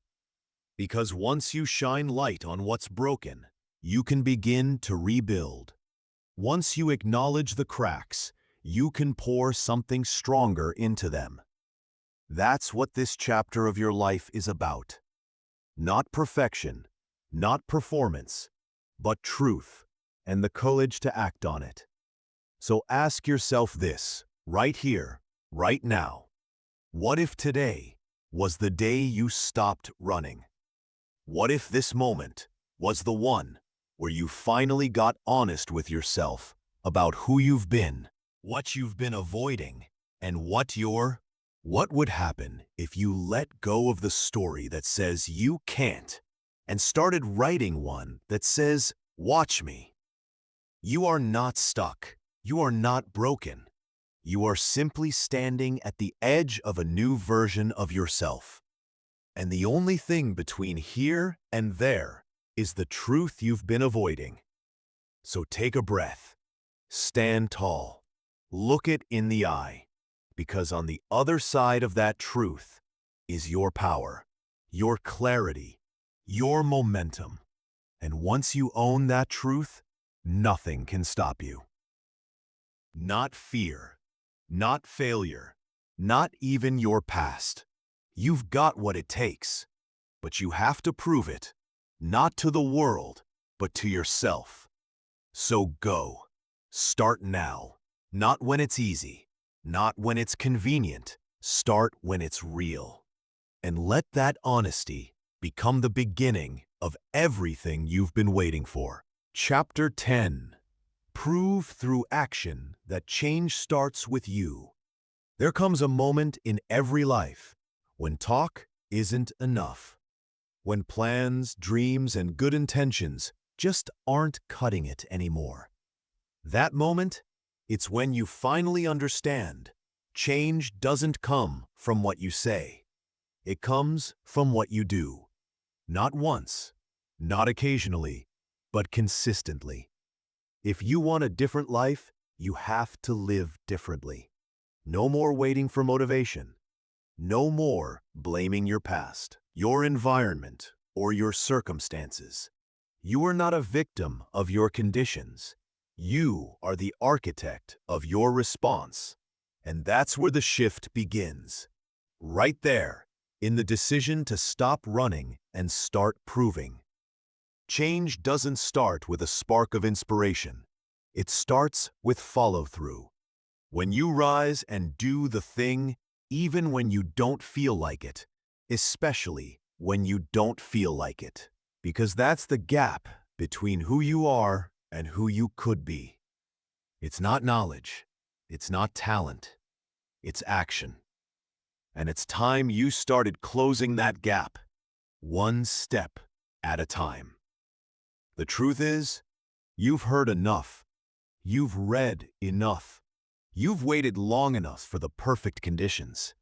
Because once you shine light on what's broken, you can begin to rebuild. Once you acknowledge the cracks, you can pour something stronger into them. That's what this chapter of your life is about. Not perfection, not performance, but truth and the courage to act on it. So ask yourself this, right here, right now. What if today was the day you stopped running? What if this moment was the one where you finally got honest with yourself about who you've been, what you've been avoiding, and what would happen if you let go of the story that says you can't and started writing one that says, "Watch me"? You are not stuck. You are not broken. You are simply standing at the edge of a new version of yourself. And the only thing between here and there is the truth you've been avoiding. So take a breath, stand tall, look it in the eye, because on the other side of that truth is your power, your clarity, your momentum. And once you own that truth, nothing can stop you. Not fear, not failure, not even your past. You've got what it takes, but you have to prove it, not to the world, but to yourself. So go. Start now. Not when it's easy, not when it's convenient. Start when it's real. And let that honesty become the beginning of everything you've been waiting for. Chapter 10. Prove through action that change starts with you. There comes a moment in every life when talk isn't enough, when plans, dreams, and good intentions just aren't cutting it anymore. That moment, it's when you finally understand change doesn't come from what you say. It comes from what you do. Not once, not occasionally, but consistently. If you want a different life, you have to live differently. No more waiting for motivation. No more blaming your past, your environment, or your circumstances. You are not a victim of your conditions. You are the architect of your response. And that's where the shift begins. Right there, in the decision to stop running and start proving. Change doesn't start with a spark of inspiration. It starts with follow-through. When you rise and do the thing, even when you don't feel like it, especially when you don't feel like it, because that's the gap between who you are and who you could be. It's not knowledge, it's not talent, it's action. And it's time you started closing that gap, one step at a time. The truth is, you've heard enough. You've read enough. You've waited long enough for the perfect conditions.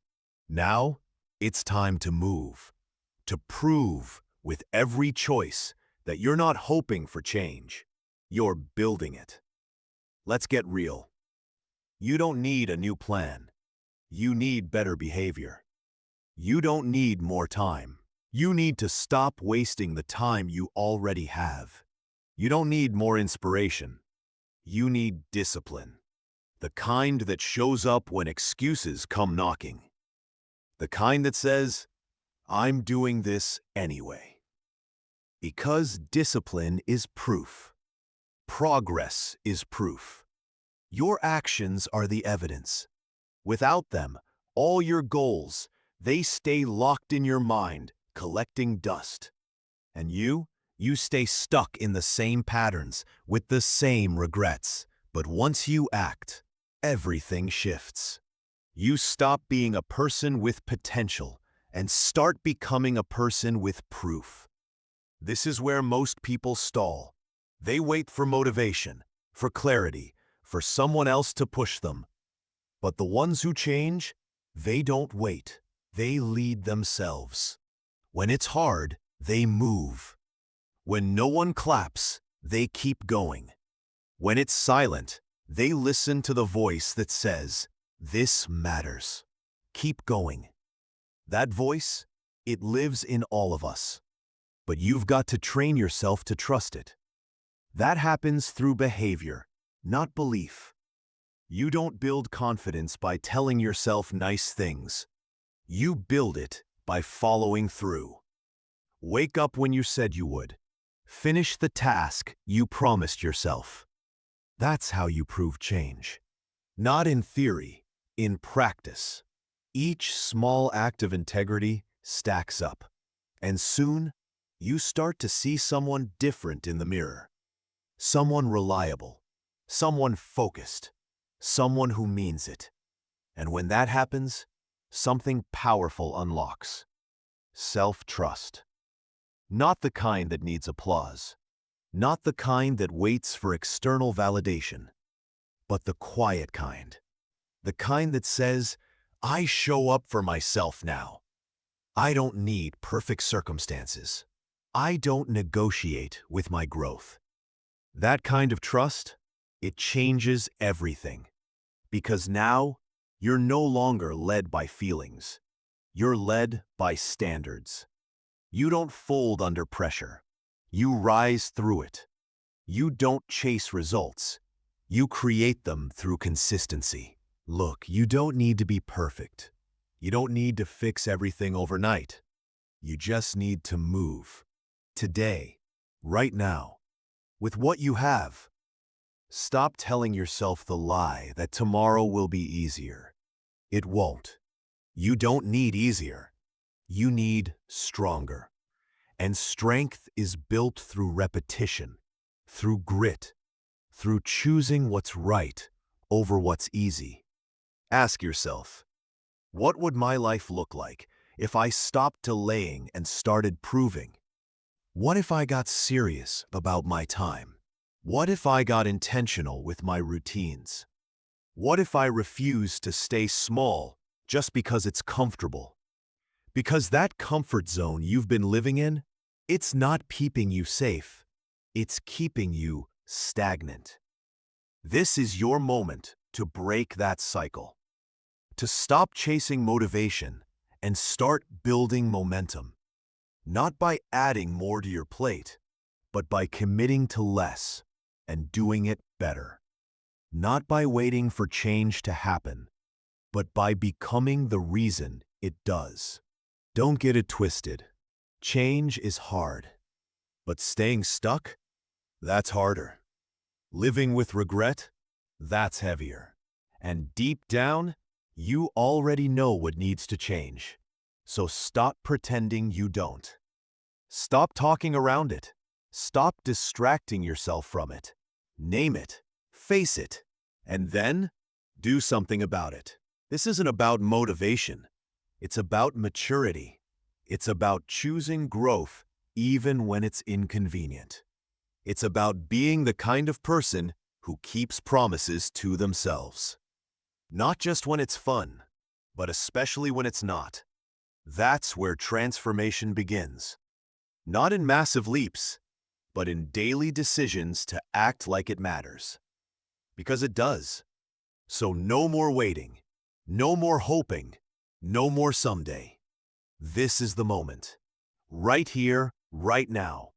Now, it's time to move, to prove with every choice that you're not hoping for change. You're building it. Let's get real. You don't need a new plan. You need better behavior. You don't need more time. You need to stop wasting the time you already have. You don't need more inspiration. You need discipline. The kind that shows up when excuses come knocking. The kind that says, "I'm doing this anyway." Because discipline is proof. Progress is proof. Your actions are the evidence. Without them, all your goals, they stay locked in your mind, collecting dust. And you stay stuck in the same patterns with the same regrets. But once you act, everything shifts. You stop being a person with potential and start becoming a person with proof. This is where most people stall. They wait for motivation, for clarity, for someone else to push them. But the ones who change, they don't wait. They lead themselves. When it's hard, they move. When no one claps, they keep going. When it's silent, they listen to the voice that says, "This matters. Keep going." That voice, it lives in all of us. But you've got to train yourself to trust it. That happens through behavior, not belief. You don't build confidence by telling yourself nice things. You build it by following through. Wake up when you said you would. Finish the task you promised yourself. That's how you prove change. Not in theory, in practice. Each small act of integrity stacks up, and soon you start to see someone different in the mirror. Someone reliable, someone focused, someone who means it. And when that happens, something powerful unlocks. Self-trust. Not the kind that needs applause, not the kind that waits for external validation, but the quiet kind. The kind that says, I show up for myself now. I don't need perfect circumstances. I don't negotiate with my growth. That kind of trust, it changes everything. Because now, you're no longer led by feelings. You're led by standards. You don't fold under pressure. You rise through it. You don't chase results. You create them through consistency. Look, you don't need to be perfect. You don't need to fix everything overnight. You just need to move. Today, right now, with what you have. Stop telling yourself the lie that tomorrow will be easier. It won't. You don't need easier. You need stronger. And strength is built through repetition, through grit, through choosing what's right over what's easy. Ask yourself, what would my life look like if I stopped delaying and started proving? What if I got serious about my time? What if I got intentional with my routines? What if I refused to stay small just because it's comfortable? Because that comfort zone you've been living in, it's not keeping you safe. It's keeping you stagnant. This is your moment to break that cycle. To stop chasing motivation and start building momentum. Not by adding more to your plate, but by committing to less and doing it better. Not by waiting for change to happen, but by becoming the reason it does. Don't get it twisted. Change is hard, but staying stuck, that's harder. Living with regret, that's heavier. And deep down, you already know what needs to change. So stop pretending you don't. Stop talking around it. Stop distracting yourself from it. Name it, face it, and then do something about it. This isn't about motivation. It's about maturity. It's about choosing growth even when it's inconvenient. It's about being the kind of person who keeps promises to themselves. Not just when it's fun, but especially when it's not. That's where transformation begins. Not in massive leaps, but in daily decisions to act like it matters. Because it does. So no more waiting, no more hoping, no more someday. This is the moment. Right here, right now.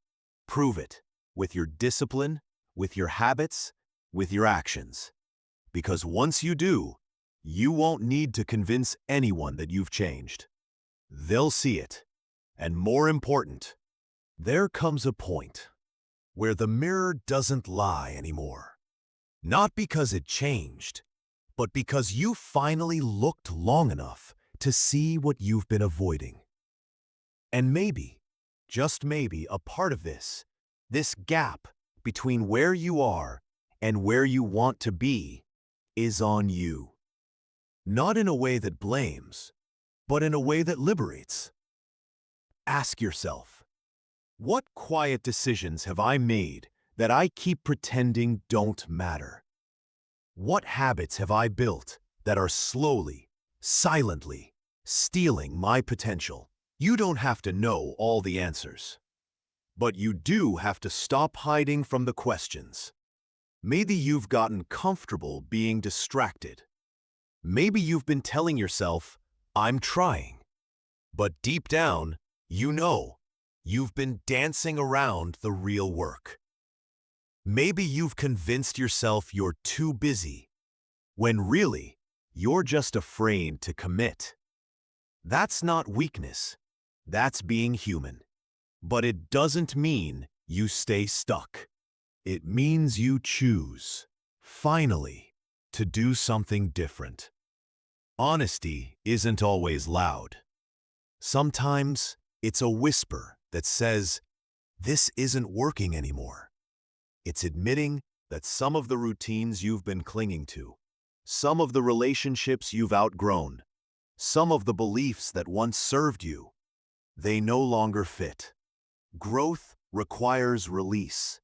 Prove it with your discipline, with your habits, with your actions. Because once you do, you won't need to convince anyone that you've changed. They'll see it. And more important, there comes a point where the mirror doesn't lie anymore. Not because it changed, but because you finally looked long enough to see what you've been avoiding. And maybe, just maybe, a part of this gap between where you are and where you want to be, is on you. Not in a way that blames, but in a way that liberates. Ask yourself, what quiet decisions have I made that I keep pretending don't matter? What habits have I built that are slowly, silently, stealing my potential? You don't have to know all the answers. But you do have to stop hiding from the questions. Maybe you've gotten comfortable being distracted. Maybe you've been telling yourself, I'm trying. But deep down, you know, you've been dancing around the real work. Maybe you've convinced yourself you're too busy, when really, you're just afraid to commit. That's not weakness. That's being human. But it doesn't mean you stay stuck. It means you choose, finally, to do something different. Honesty isn't always loud. Sometimes it's a whisper that says, "This isn't working anymore." It's admitting that some of the routines you've been clinging to, some of the relationships you've outgrown, some of the beliefs that once served you, they no longer fit. Growth requires release.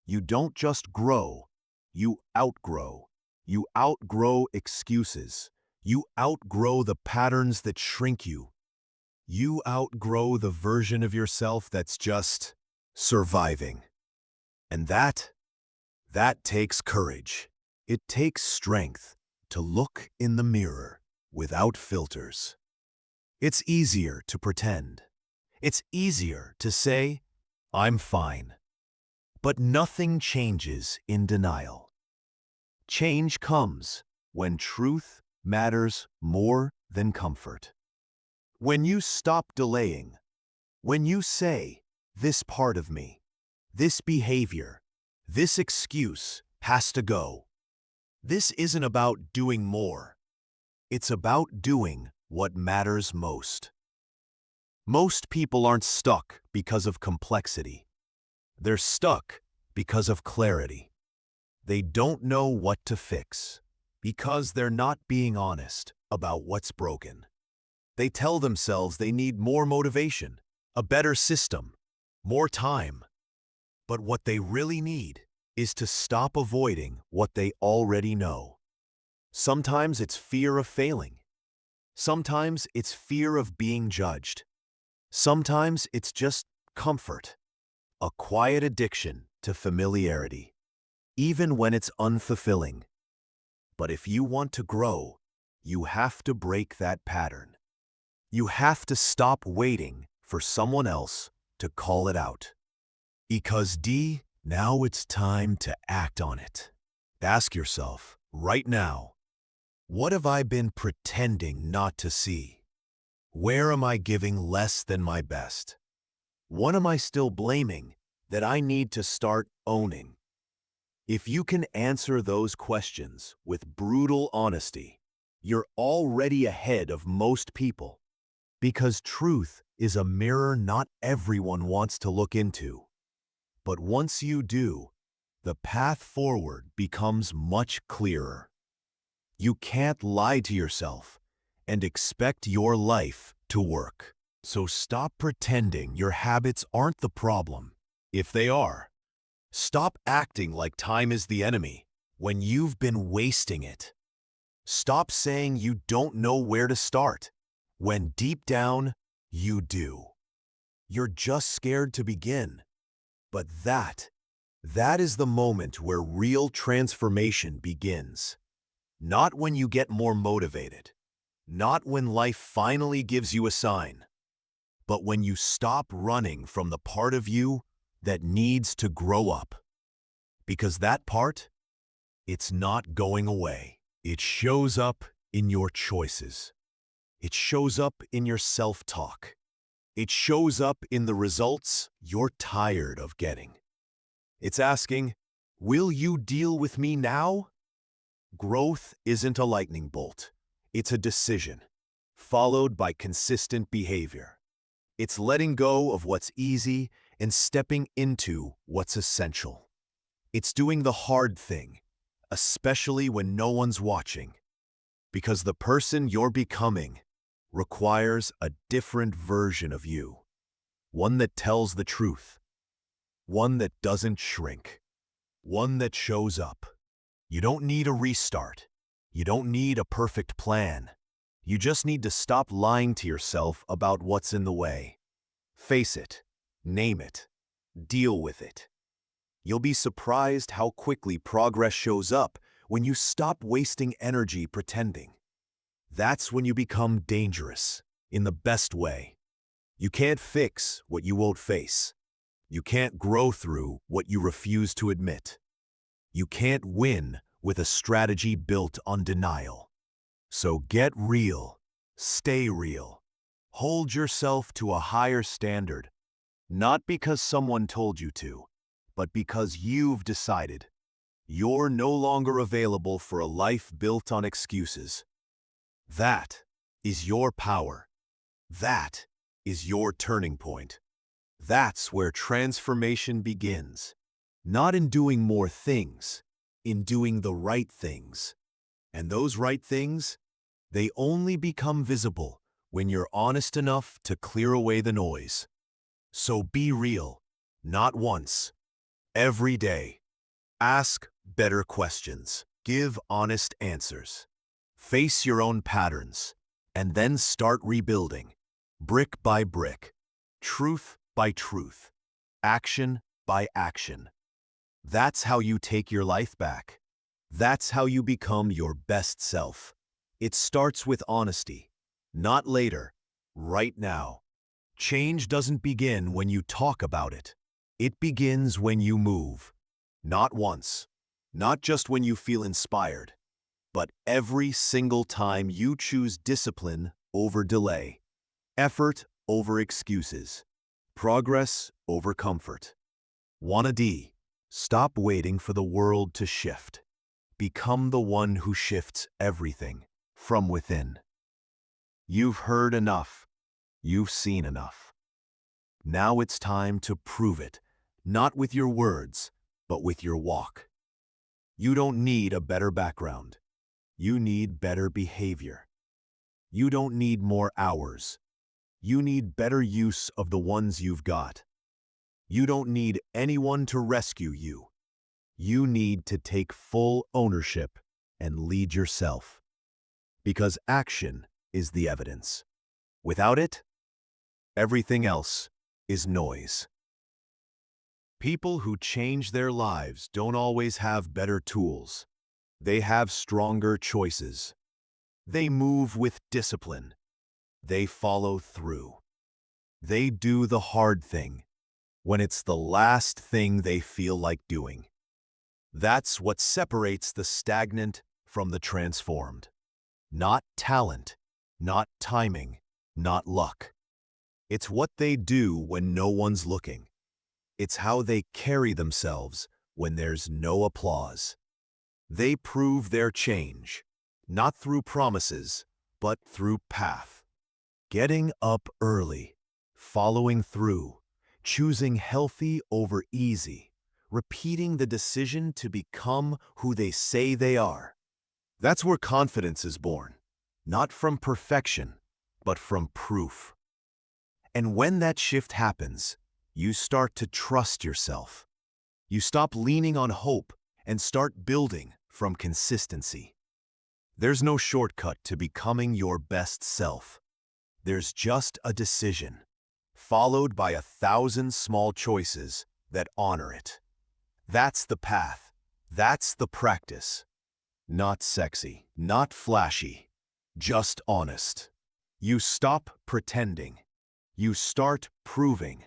You don't just grow, you outgrow. You outgrow excuses. You outgrow the patterns that shrink you. You outgrow the version of yourself that's just surviving. And that takes courage. It takes strength to look in the mirror without filters. It's easier to pretend. It's easier to say, "I'm fine." But nothing changes in denial. Change comes when truth matters more than comfort. When you stop delaying, when you say, "This part of me, this behavior, this excuse has to go." This isn't about doing more. It's about doing what matters most. Most people aren't stuck because of complexity. They're stuck because of clarity. They don't know what to fix because they're not being honest about what's broken. They tell themselves they need more motivation, a better system, more time. But what they really need is to stop avoiding what they already know. Sometimes it's fear of failing. Sometimes it's fear of being judged. Sometimes it's just comfort, a quiet addiction to familiarity, even when it's unfulfilling. But if you want to grow, you have to break that pattern. You have to stop waiting for someone else to call it out. Because now it's time to act on it. Ask yourself, right now, what have I been pretending not to see? Where am I giving less than my best? What am I still blaming that I need to start owning? If you can answer those questions with brutal honesty, you're already ahead of most people. Because truth is a mirror not everyone wants to look into. But once you do, the path forward becomes much clearer. You can't lie to yourself and expect your life to work. So stop pretending your habits aren't the problem. If they are, stop acting like time is the enemy when you've been wasting it. Stop saying you don't know where to start when deep down you do. You're just scared to begin. But that is the moment where real transformation begins. Not when you get more motivated, not when life finally gives you a sign, but when you stop running from the part of you that needs to grow up. Because that part, it's not going away. It shows up in your choices. It shows up in your self-talk. It shows up in the results you're tired of getting. It's asking, will you deal with me now? Growth isn't a lightning bolt. It's a decision, followed by consistent behavior. It's letting go of what's easy and stepping into what's essential. It's doing the hard thing, especially when no one's watching. Because the person you're becoming requires a different version of you. One that tells the truth. One that doesn't shrink. One that shows up. You don't need a restart. You don't need a perfect plan. You just need to stop lying to yourself about what's in the way. Face it. Name it. Deal with it. You'll be surprised how quickly progress shows up when you stop wasting energy pretending. That's when you become dangerous, in the best way. You can't fix what you won't face. You can't grow through what you refuse to admit. You can't win with a strategy built on denial. So get real. Stay real. Hold yourself to a higher standard, not because someone told you to, but because you've decided. You're no longer available for a life built on excuses. That is your power. That is your turning point. That's where transformation begins. Not in doing more things, in doing the right things. And those right things, they only become visible when you're honest enough to clear away the noise. So be real, not once, every day. Ask better questions. Give honest answers. Face your own patterns, and then start rebuilding, brick by brick, truth by truth, action by action. That's how you take your life back. That's how you become your best self. It starts with honesty, not later, right now. Change doesn't begin when you talk about it. It begins when you move. Not once, not just when you feel inspired, but every single time you choose discipline over delay, effort over excuses, progress over comfort. Wanna D. Stop waiting for the world to shift. Become the one who shifts everything from within. You've heard enough. You've seen enough. Now it's time to prove it, not with your words, but with your walk. You don't need a better background. You need better behavior. You don't need more hours. You need better use of the ones you've got. You don't need anyone to rescue you. You need to take full ownership and lead yourself. Because action is the evidence. Without it, everything else is noise. People who change their lives don't always have better tools. They have stronger choices. They move with discipline. They follow through. They do the hard thing when it's the last thing they feel like doing. That's what separates the stagnant from the transformed. Not talent, not timing, not luck. It's what they do when no one's looking. It's how they carry themselves when there's no applause. They prove their change, not through promises, but through path. Getting up early, following through, choosing healthy over easy, repeating the decision to become who they say they are. That's where confidence is born, not from perfection, but from proof. And when that shift happens, you start to trust yourself. You stop leaning on hope and start building from consistency. There's no shortcut to becoming your best self. There's just a decision, followed by 1,000 small choices that honor it. That's the path. That's the practice. Not sexy, not flashy, just honest. You stop pretending. You start proving.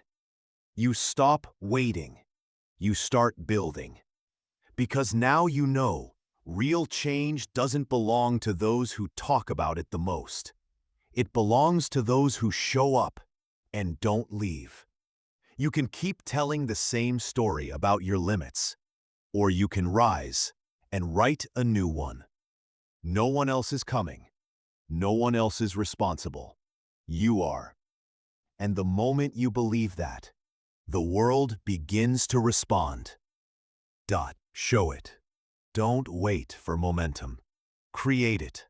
You stop waiting. You start building. Because now you know, real change doesn't belong to those who talk about it the most. It belongs to those who show up and don't leave. You can keep telling the same story about your limits, or you can rise and write a new one. No one else is coming. No one else is responsible. You are. And the moment you believe that, the world begins to respond. Show it. Don't wait for momentum. Create it.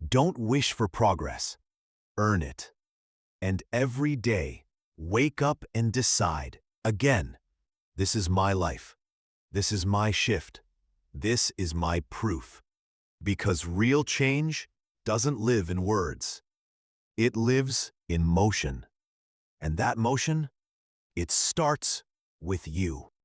Don't wish for progress. Earn it. And every day, wake up and decide, again, this is my life. This is my shift. This is my proof. Because real change doesn't live in words. It lives in motion. And that motion, it starts with you.